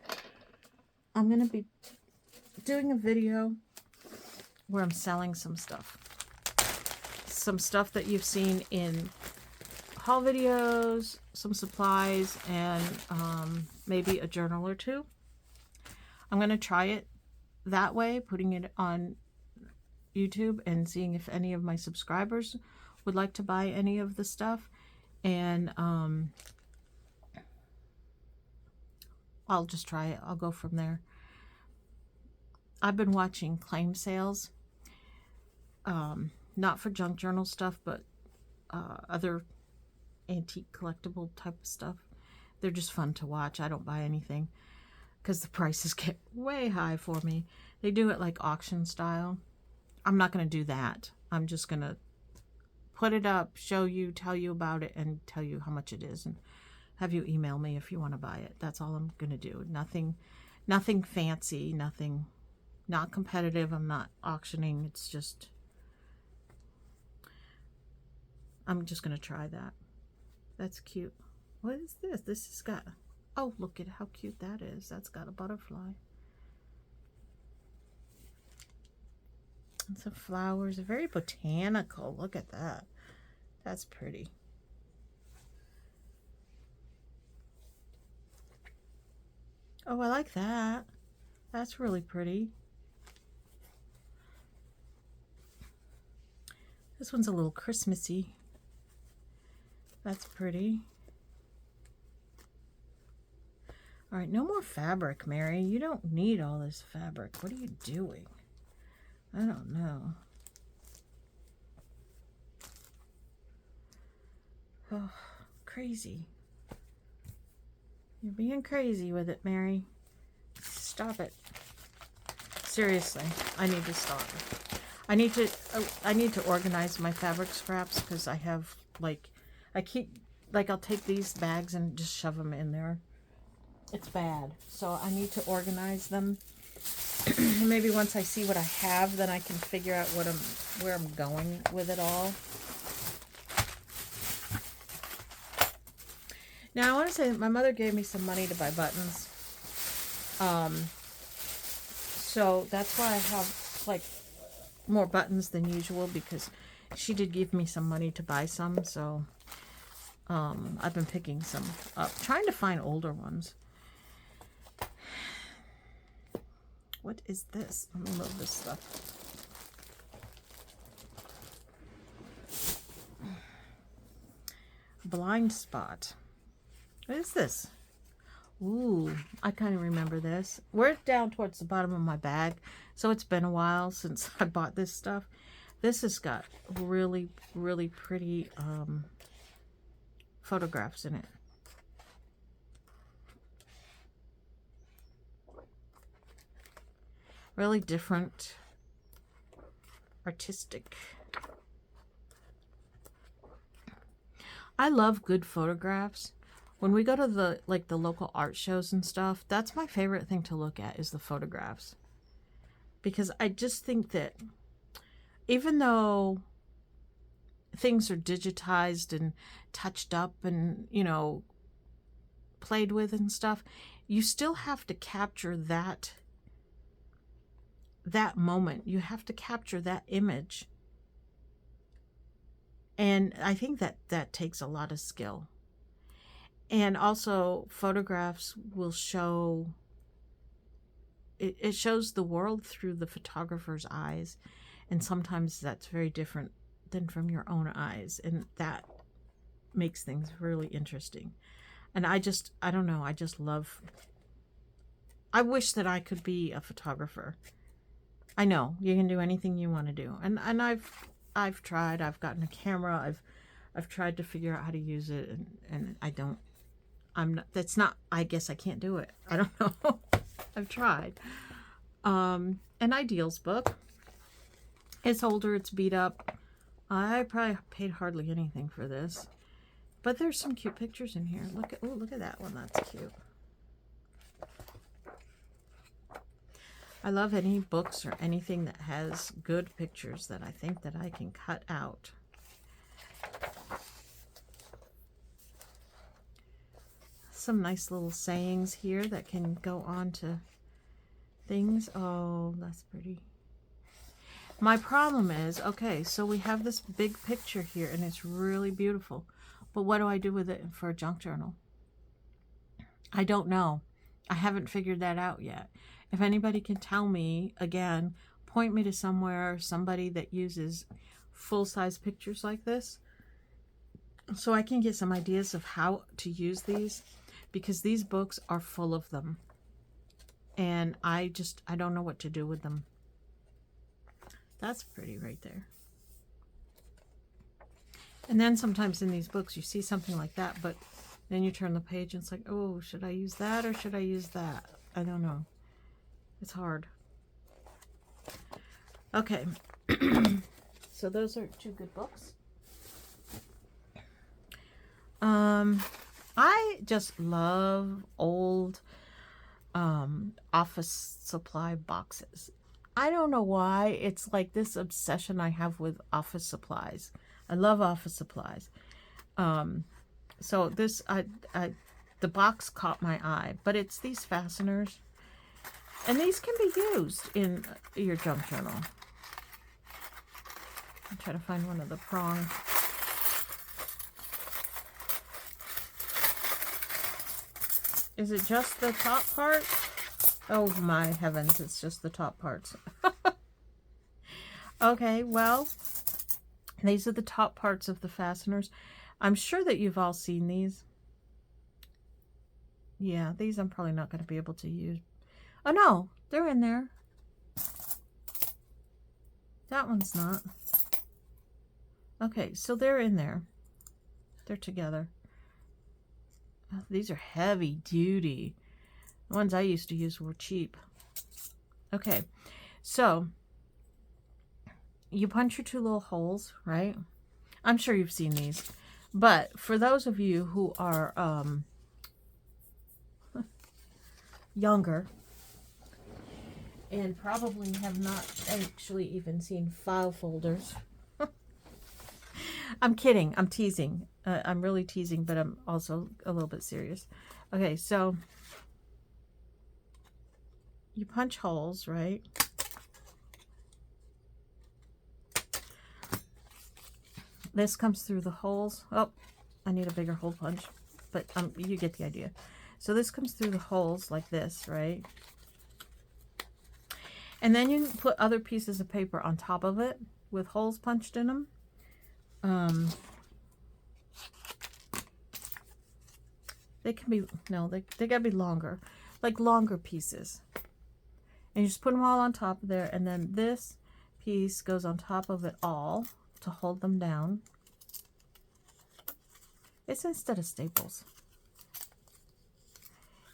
Speaker 1: be doing a video where I'm selling some stuff that you've seen in haul videos, some supplies, and maybe a journal or two. I'm going to try it that way, putting it on YouTube and seeing if any of my subscribers would like to buy any of the stuff. And I'll just try it. I'll go from there. I've been watching claim sales, not for junk journal stuff, but other antique collectible type of stuff. They're just fun to watch. I don't buy anything because the prices get way high for me. They do it like auction style. I'm not going to do that. I'm just going to put it up, show you, tell you about it, and tell you how much it is, and have you email me if you want to buy it. That's all I'm going to do. Nothing fancy, nothing, not competitive. I'm not auctioning. It's just, I'm just going to try that. That's cute. What is this? This has got, oh, look at how cute that is. That's got a butterfly. And some flowers. Very botanical. Look at that. That's pretty. Oh, I like that. That's really pretty. This one's a little Christmassy. That's pretty. All right, no more fabric, Mary. You don't need all this fabric. What are you doing? I don't know. Oh, crazy. You're being crazy with it, Mary. Stop it. Seriously, I need to stop. I need to organize my fabric scraps because I have I'll take these bags and just shove them in there. It's bad. So I need to organize them. Maybe once I see what I have, then I can figure out where I'm going with it all. Now I want to say that my mother gave me some money to buy buttons. So that's why I have like more buttons than usual, because she did give me some money to buy some. So I've been picking some up, trying to find older ones. What is this? Let me move this stuff. Blind spot. What is this? Ooh, I kind of remember this. We're down towards the bottom of my bag, so it's been a while since I bought this stuff. This has got really, really pretty photographs in it. Really different, artistic. I love good photographs. When we go to the local art shows and stuff, that's my favorite thing to look at, is the photographs. Because I just think that even though things are digitized and touched up and, you know, played with and stuff, you still have to capture that moment. You have to capture that image. And I think that takes a lot of skill. And also photographs will show, it shows the world through the photographer's eyes. And sometimes that's very different than from your own eyes. And that makes things really interesting. And I don't know, I just love, I wish that I could be a photographer. I know you can do anything you want to do. And I've tried, I've gotten a camera, I've tried to figure out how to use it, and I guess I can't do it. I don't know. I've tried. An ideals book. It's older, it's beat up. I probably paid hardly anything for this. But there's some cute pictures in here. Look at that one. That's cute. I love any books or anything that has good pictures that I think that I can cut out. Some nice little sayings here that can go on to things. Oh, that's pretty. My problem is, okay, so we have this big picture here and it's really beautiful. But what do I do with it for a junk journal? I don't know. I haven't figured that out yet. If anybody can tell me, again, point me to somewhere, somebody that uses full-size pictures like this, so I can get some ideas of how to use these, because these books are full of them. And I don't know what to do with them. That's pretty right there. And then sometimes in these books you see something like that, but then you turn the page and it's like, oh, should I use that or should I use that? I don't know. It's hard. Okay. So those are two good books. I just love old office supply boxes. I don't know why. It's like this obsession I have with office supplies. I love office supplies. So this, the box caught my eye, but it's these fasteners, and these can be used in your junk journal. I'm trying to find one of the prongs. Is it just the top part? Oh my heavens, it's just the top parts. Okay, well, these are the top parts of the fasteners. I'm sure that you've all seen these. Yeah, these I'm probably not going to be able to use. Oh no, they're in there. That one's not. Okay, so they're in there. They're together. Oh, these are heavy duty. The ones I used to use were cheap. Okay, so you punch your two little holes, right? I'm sure you've seen these. But for those of you who are younger and probably have not actually even seen file folders. I'm kidding. I'm teasing. I'm really teasing, but I'm also a little bit serious. Okay, so you punch holes, right? This comes through the holes. Oh, I need a bigger hole punch, but you get the idea. So this comes through the holes like this, right? And then you put other pieces of paper on top of it with holes punched in them. They can be, no, they gotta be longer, like longer pieces. And you just put them all on top of there, and then this piece goes on top of it all to hold them down. It's instead of staples.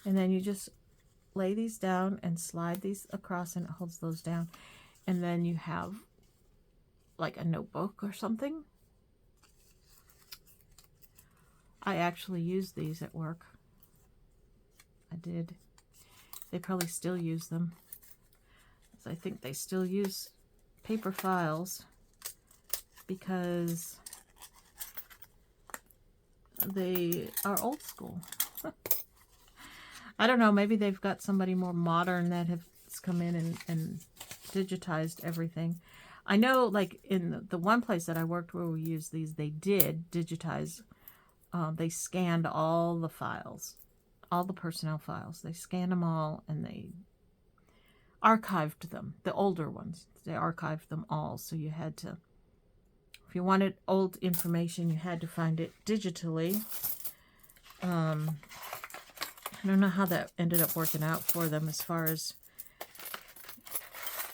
Speaker 1: And then you just lay these down and slide these across, and it holds those down. And then you have like a notebook or something. I actually used these at work. I did. They probably still use them. I think they still use paper files because they are old school. I don't know, maybe they've got somebody more modern that has come in and digitized everything. I know, like in the one place that I worked where we used these, they did digitize. They scanned all the files, all the personnel files. They scanned them all and they archived them, the older ones. They archived them all, so you had to, if you wanted old information, you had to find it digitally. I don't know how that ended up working out for them as far as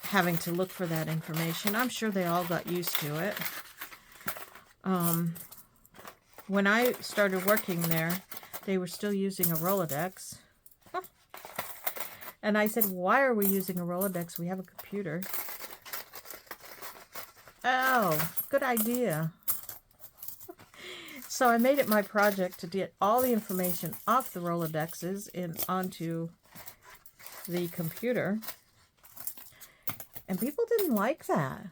Speaker 1: having to look for that information. I'm sure they all got used to it. When I started working there, they were still using a Rolodex. And I said, why are we using a Rolodex? We have a computer. Oh, good idea. So I made it my project to get all the information off the Rolodexes and onto the computer. And people didn't like that.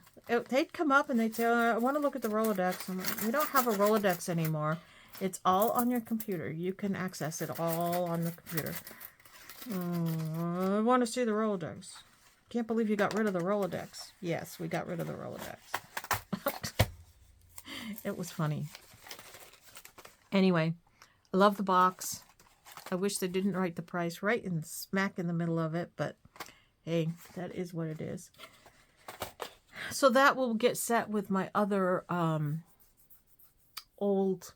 Speaker 1: They'd come up and they'd say, oh, I want to look at the Rolodex. I'm like, we don't have a Rolodex anymore. It's all on your computer. You can access it all on the computer. I want to see the Rolodex. Can't believe you got rid of the Rolodex. Yes, we got rid of the Rolodex. It was funny. Anyway, I love the box. I wish they didn't write the price right in smack in the middle of it, but hey, that is what it is. So that will get set with my other old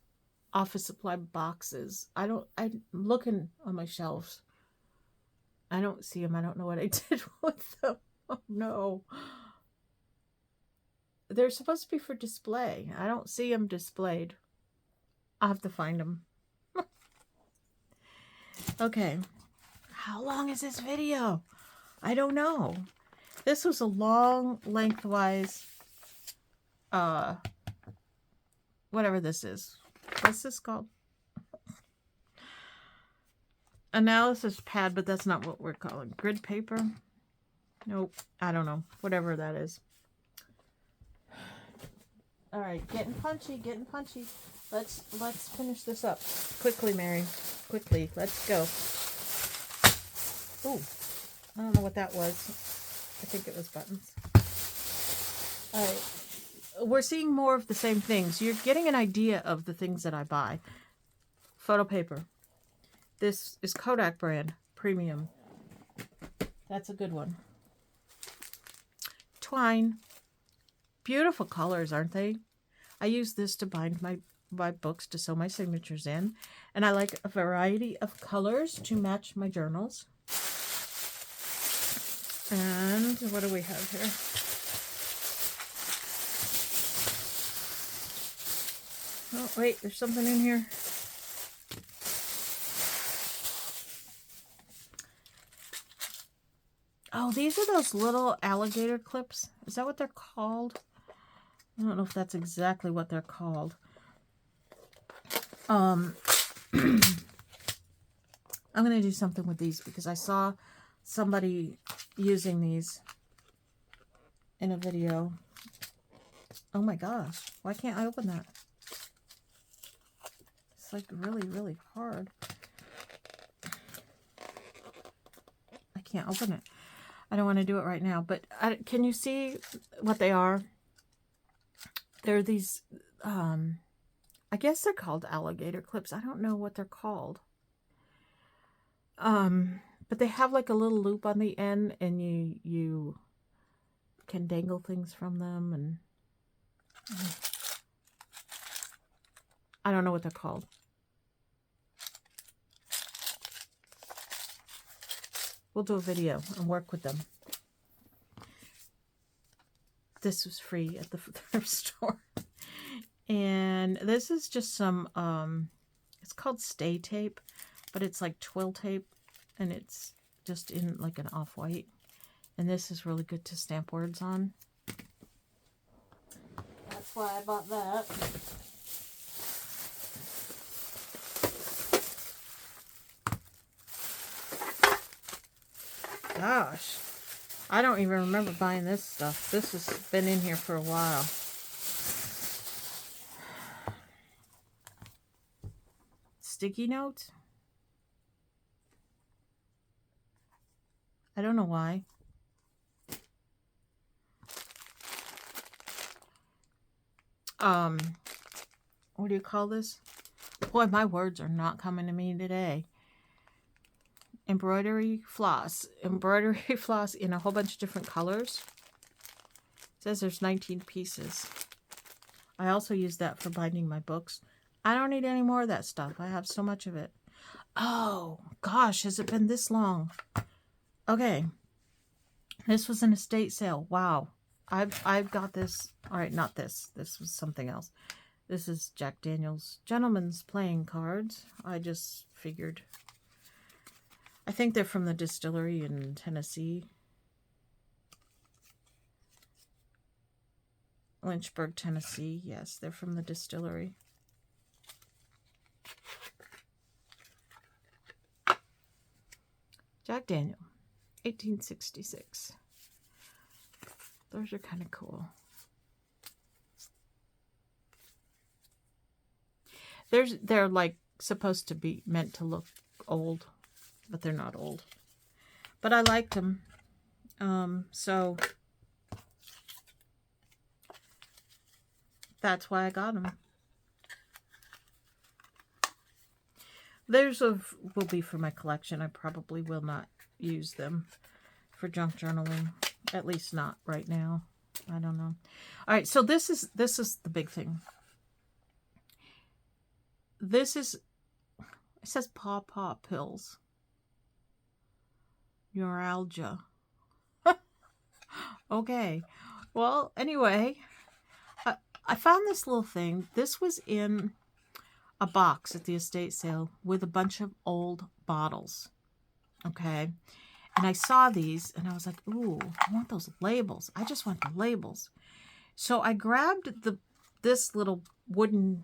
Speaker 1: office supply boxes. I'm looking on my shelves. I don't see them. I don't know what I did with them. Oh no. They're supposed to be for display. I don't see them displayed. I'll have to find them. Okay. How long is this video? I don't know. This was a long, lengthwise, whatever this is. What's this called? Analysis pad, but that's not what we're calling. Grid paper? Nope. I don't know. Whatever that is. All right, getting punchy, getting punchy. Let's finish this up quickly, Mary. Quickly, let's go. Ooh, I don't know what that was. I think it was buttons. All right, we're seeing more of the same things. You're getting an idea of the things that I buy. Photo paper. This is Kodak brand premium. That's a good one. Twine. Beautiful colors, aren't they? I use this to bind my books to sew my signatures in. And I like a variety of colors to match my journals. And what do we have here? Oh, wait, there's something in here. Oh, these are those little alligator clips. Is that what they're called? I don't know if that's exactly what they're called. I'm going to do something with these because I saw somebody using these in a video. Oh my gosh. Why can't I open that? It's like really, really hard. I can't open it. I don't want to do it right now, but can you see what they are? They're these, I guess they're called alligator clips. I don't know what they're called. But they have like a little loop on the end, and you can dangle things from them, and I don't know what they're called. We'll do a video and work with them. This was free at the thrift store. And this is just some, it's called stay tape, but it's like twill tape, and it's just in like an off-white. And this is really good to stamp words on. That's why I bought that. Gosh, I don't even remember buying this stuff. This has been in here for a while. Sticky notes? I don't know why. What do you call this? Boy, my words are not coming to me today. Embroidery floss. Embroidery floss in a whole bunch of different colors. It says there's 19 pieces. I also use that for binding my books. I don't need any more of that stuff. I have so much of it. Oh, gosh, has it been this long? Okay. This was an estate sale. Wow. I've got this. All right, not this. This was something else. This is Jack Daniel's Gentleman's Playing Cards. I just figured. I think they're from the distillery in Tennessee. Lynchburg, Tennessee. Yes, they're from the distillery. Jack Daniel, 1866. Those are kind of cool. They're like supposed to be meant to look old, but they're not old. But I liked them. So that's why I got them. will be for my collection. I probably will not use them for junk journaling, at least not right now. I don't know. All right, so this is the big thing. This is, it says paw pills. Neuralgia. Okay. Well, anyway, I found this little thing. This was in a box at the estate sale with a bunch of old bottles. Okay. And I saw these and I was like, ooh, I want those labels. I just want the labels. So I grabbed this little wooden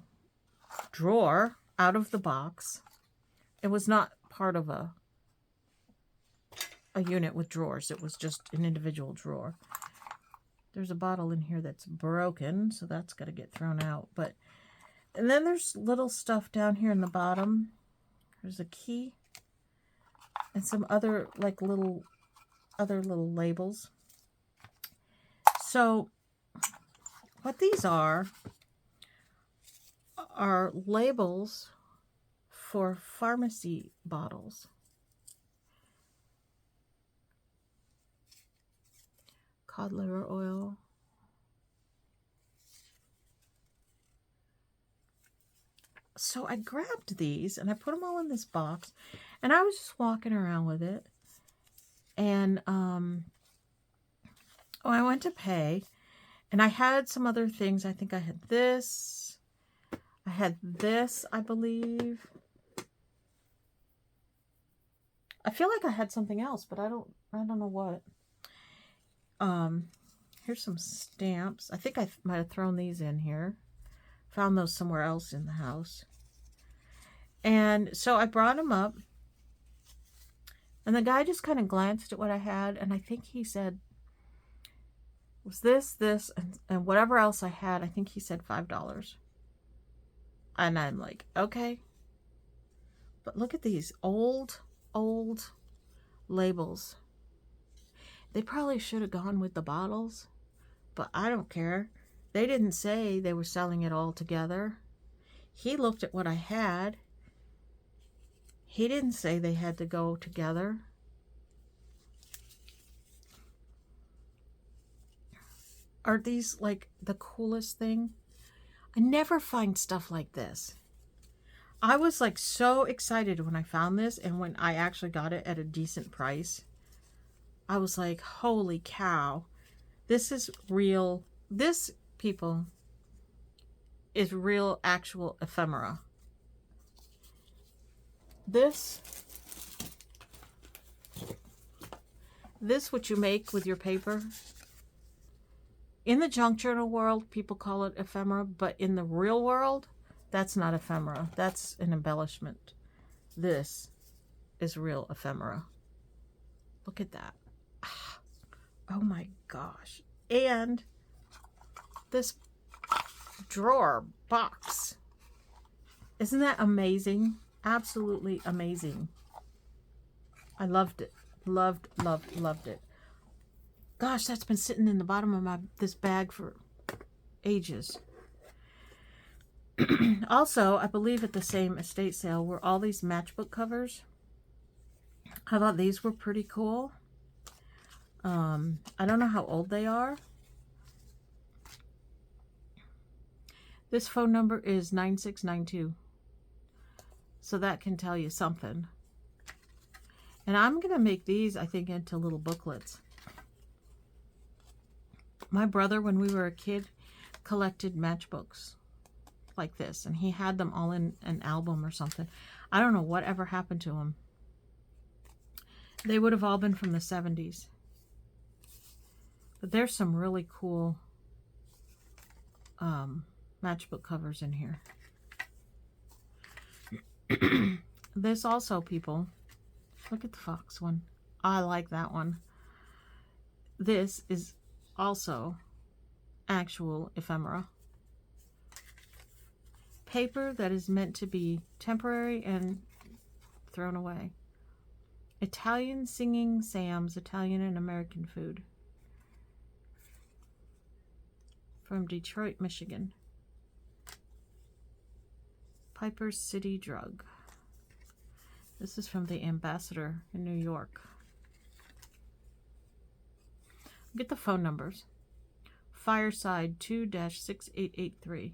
Speaker 1: drawer out of the box. It was not part of a unit with drawers. It was just an individual drawer. There's a bottle in here that's broken, so that's got to get thrown out. And then there's little stuff down here in the bottom. There's a key and some other little labels. So what these are labels for pharmacy bottles. Cod liver oil. So I grabbed these and I put them all in this box, and I was just walking around with it. And I went to pay, and I had some other things. I think I had this. I had this, I believe. I feel like I had something else, but I don't know what. Here's some stamps. I think I might have thrown these in here. Found those somewhere else in the house. And so I brought them up. And the guy just kind of glanced at what I had. And I think he said, it was this, and whatever else I had. I think he said $5. And I'm like, okay. But look at these old labels. They probably should have gone with the bottles, but I don't care. They didn't say they were selling it all together. He looked at what I had. He didn't say they had to go together. Are these like the coolest thing? I never find stuff like this. I was like so excited when I found this, and when I actually got it at a decent price. I was like, holy cow, this is real. This, people, is real, actual ephemera. This what you make with your paper. In the junk journal world, people call it ephemera, but in the real world, that's not ephemera. That's an embellishment. This is real ephemera. Look at that. Oh my gosh. And this drawer box. Isn't that amazing? Absolutely amazing. I loved it. Loved it. Gosh, that's been sitting in the bottom of this bag for ages. Also, I believe at the same estate sale were all these matchbook covers. I thought these were pretty cool. I don't know how old they are. This phone number is 9692. So that can tell you something. And I'm going to make these, I think, into little booklets. My brother, when we were a kid, collected matchbooks like this. And he had them all in an album or something. I don't know whatever happened to them. They would have all been from the 70s. But there's some really cool matchbook covers in here. This also, people, look at the fox one. I like that one. This is also actual ephemera. Paper that is meant to be temporary and thrown away. Italian Singing Sam's Italian and American Food. From Detroit, Michigan. Piper's City Drug. This is from the Ambassador in New York. Get the phone numbers. Fireside 2-6883.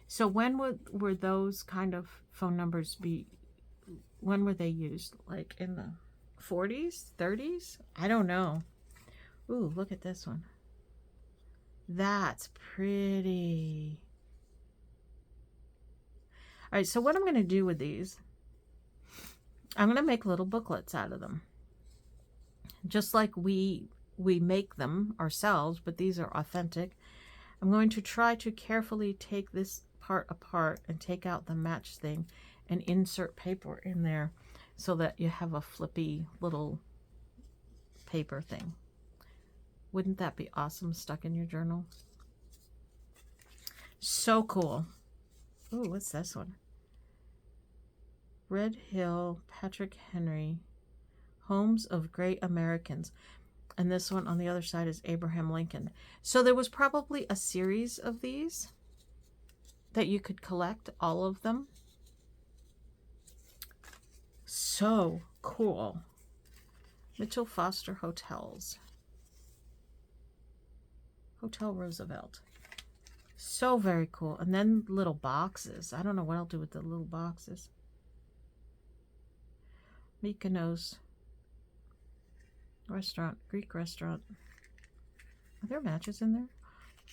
Speaker 1: So when were those kind of phone numbers when were they used? Like in the 40s, 30s? I don't know. Ooh, look at this one. That's pretty. All right, so what I'm going to do with these, I'm going to make little booklets out of them. Just like we make them ourselves, but these are authentic. I'm going to try to carefully take this part apart and take out the match thing and insert paper in there so that you have a flippy little paper thing. Wouldn't that be awesome stuck in your journal? So cool. Ooh, what's this one? Red Hill, Patrick Henry, Homes of Great Americans. And this one on the other side is Abraham Lincoln. So there was probably a series of these that you could collect, all of them. So cool. Mitchell Foster Hotels. Hotel Roosevelt. So very cool. And then little boxes. I don't know what I'll do with the little boxes. Mykonos restaurant, Greek restaurant. Are there matches in there?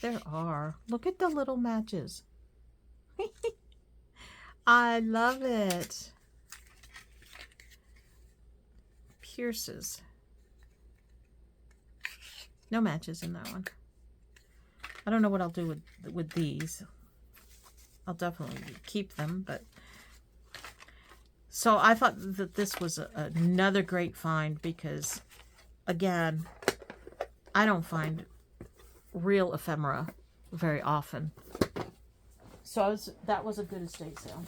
Speaker 1: There are. Look at the little matches. I love it. Pierce's. No matches in that one. I don't know what I'll do with these. I'll definitely keep them, but so I thought that this was another great find because, again, I don't find real ephemera very often. So that was a good estate sale.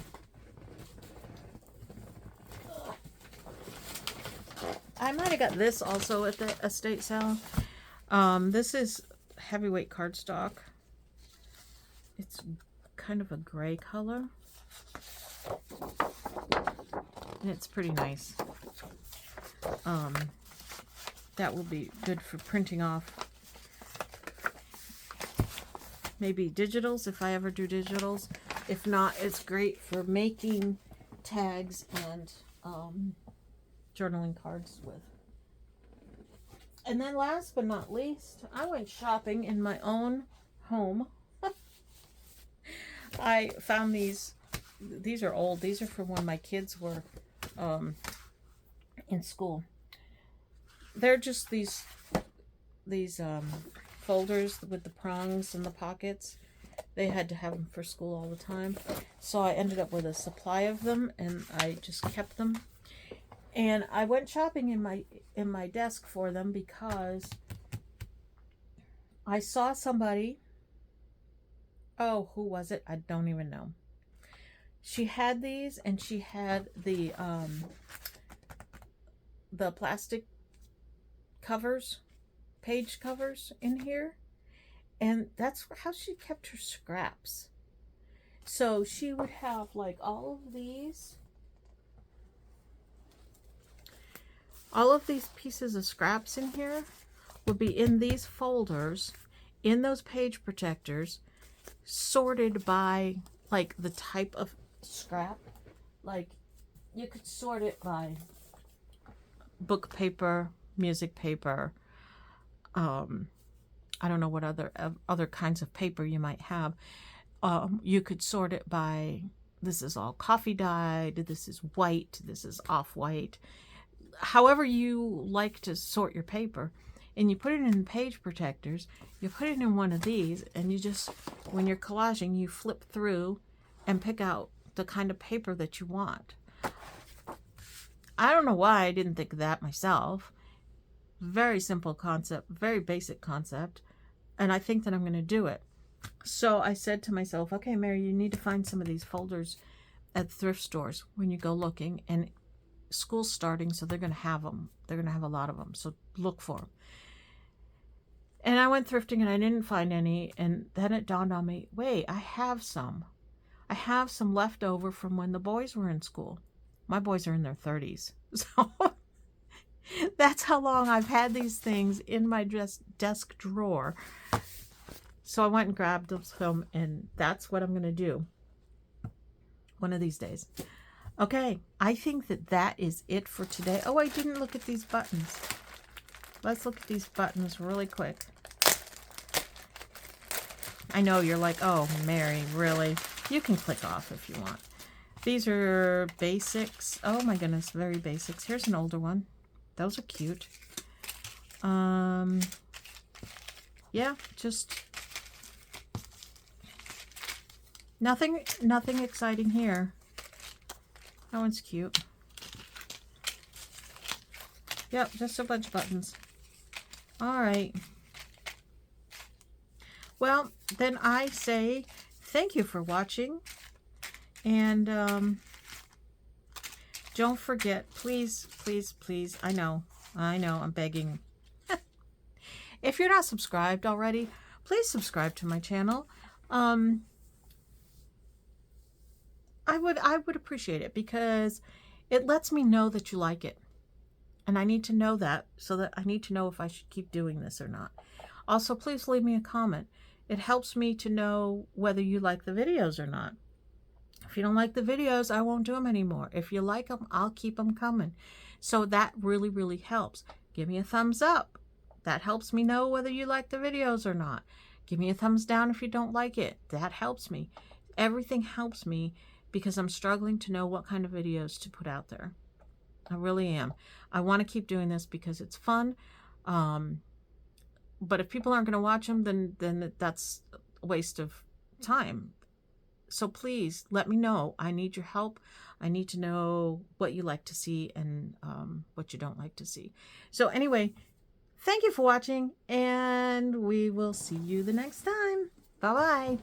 Speaker 1: I might have got this also at the estate sale. This is heavyweight cardstock. It's kind of a gray color. And it's pretty nice. That will be good for printing off. Maybe digitals if I ever do digitals. If not, it's great for making tags and journaling cards with. And then last but not least, I went shopping in my own home. I found these. These are old. These are from when my kids were in school. They're just these folders with the prongs and the pockets. They had to have them for school all the time. So I ended up with a supply of them, and I just kept them. And I went shopping in my desk for them because I saw somebody. Oh, who was it? I don't even know. She had these, and she had the plastic covers, page covers in here. And that's how she kept her scraps. So she would have like all of these pieces of scraps in here would be in these folders, in those page protectors, sorted by like the type of scrap. Like you could sort it by book paper, music paper, I don't know what other kinds of paper you might have. You could sort it by, this is all coffee dyed, this is white, this is off-white. However you like to sort your paper. And you put it in page protectors, you put it in one of these, and you just, when you're collaging, you flip through and pick out the kind of paper that you want. I don't know why I didn't think of that myself. Very simple concept, very basic concept. And I think that I'm going to do it. So I said to myself, okay, Mary, you need to find some of these folders at thrift stores when you go looking. And school's starting, so they're going to have them. They're going to have a lot of them. So look for them. And I went thrifting and I didn't find any. And then it dawned on me, wait, I have some. I have some left over from when the boys were in school. My boys are in their 30s. So that's how long I've had these things in my desk drawer. So I went and grabbed them, and that's what I'm going to do one of these days. Okay, I think that is it for today. Oh, I didn't look at these buttons. Let's look at these buttons really quick. I know you're like, oh, Mary, really? You can click off if you want. These are basics. Oh my goodness, very basics. Here's an older one. Those are cute. Yeah, just nothing exciting here. That one's cute. Yep, just a bunch of buttons. All right. Well, then I say thank you for watching. And don't forget, please, please, please, I know, I'm begging. If you're not subscribed already, please subscribe to my channel. I would appreciate it, because it lets me know that you like it. And I need to know that, so that I need to know if I should keep doing this or not. Also, please leave me a comment. It helps me to know whether you like the videos or not. If you don't like the videos, I won't do them anymore. If you like them, I'll keep them coming. So that really, really helps. Give me a thumbs up. That helps me know whether you like the videos or not. Give me a thumbs down if you don't like it. That helps me. Everything helps me, because I'm struggling to know what kind of videos to put out there. I really am. I want to keep doing this because it's fun. But if people aren't going to watch them, then that's a waste of time. So please let me know. I need your help. I need to know what you like to see and what you don't like to see. So anyway, thank you for watching, and we will see you the next time. Bye-bye.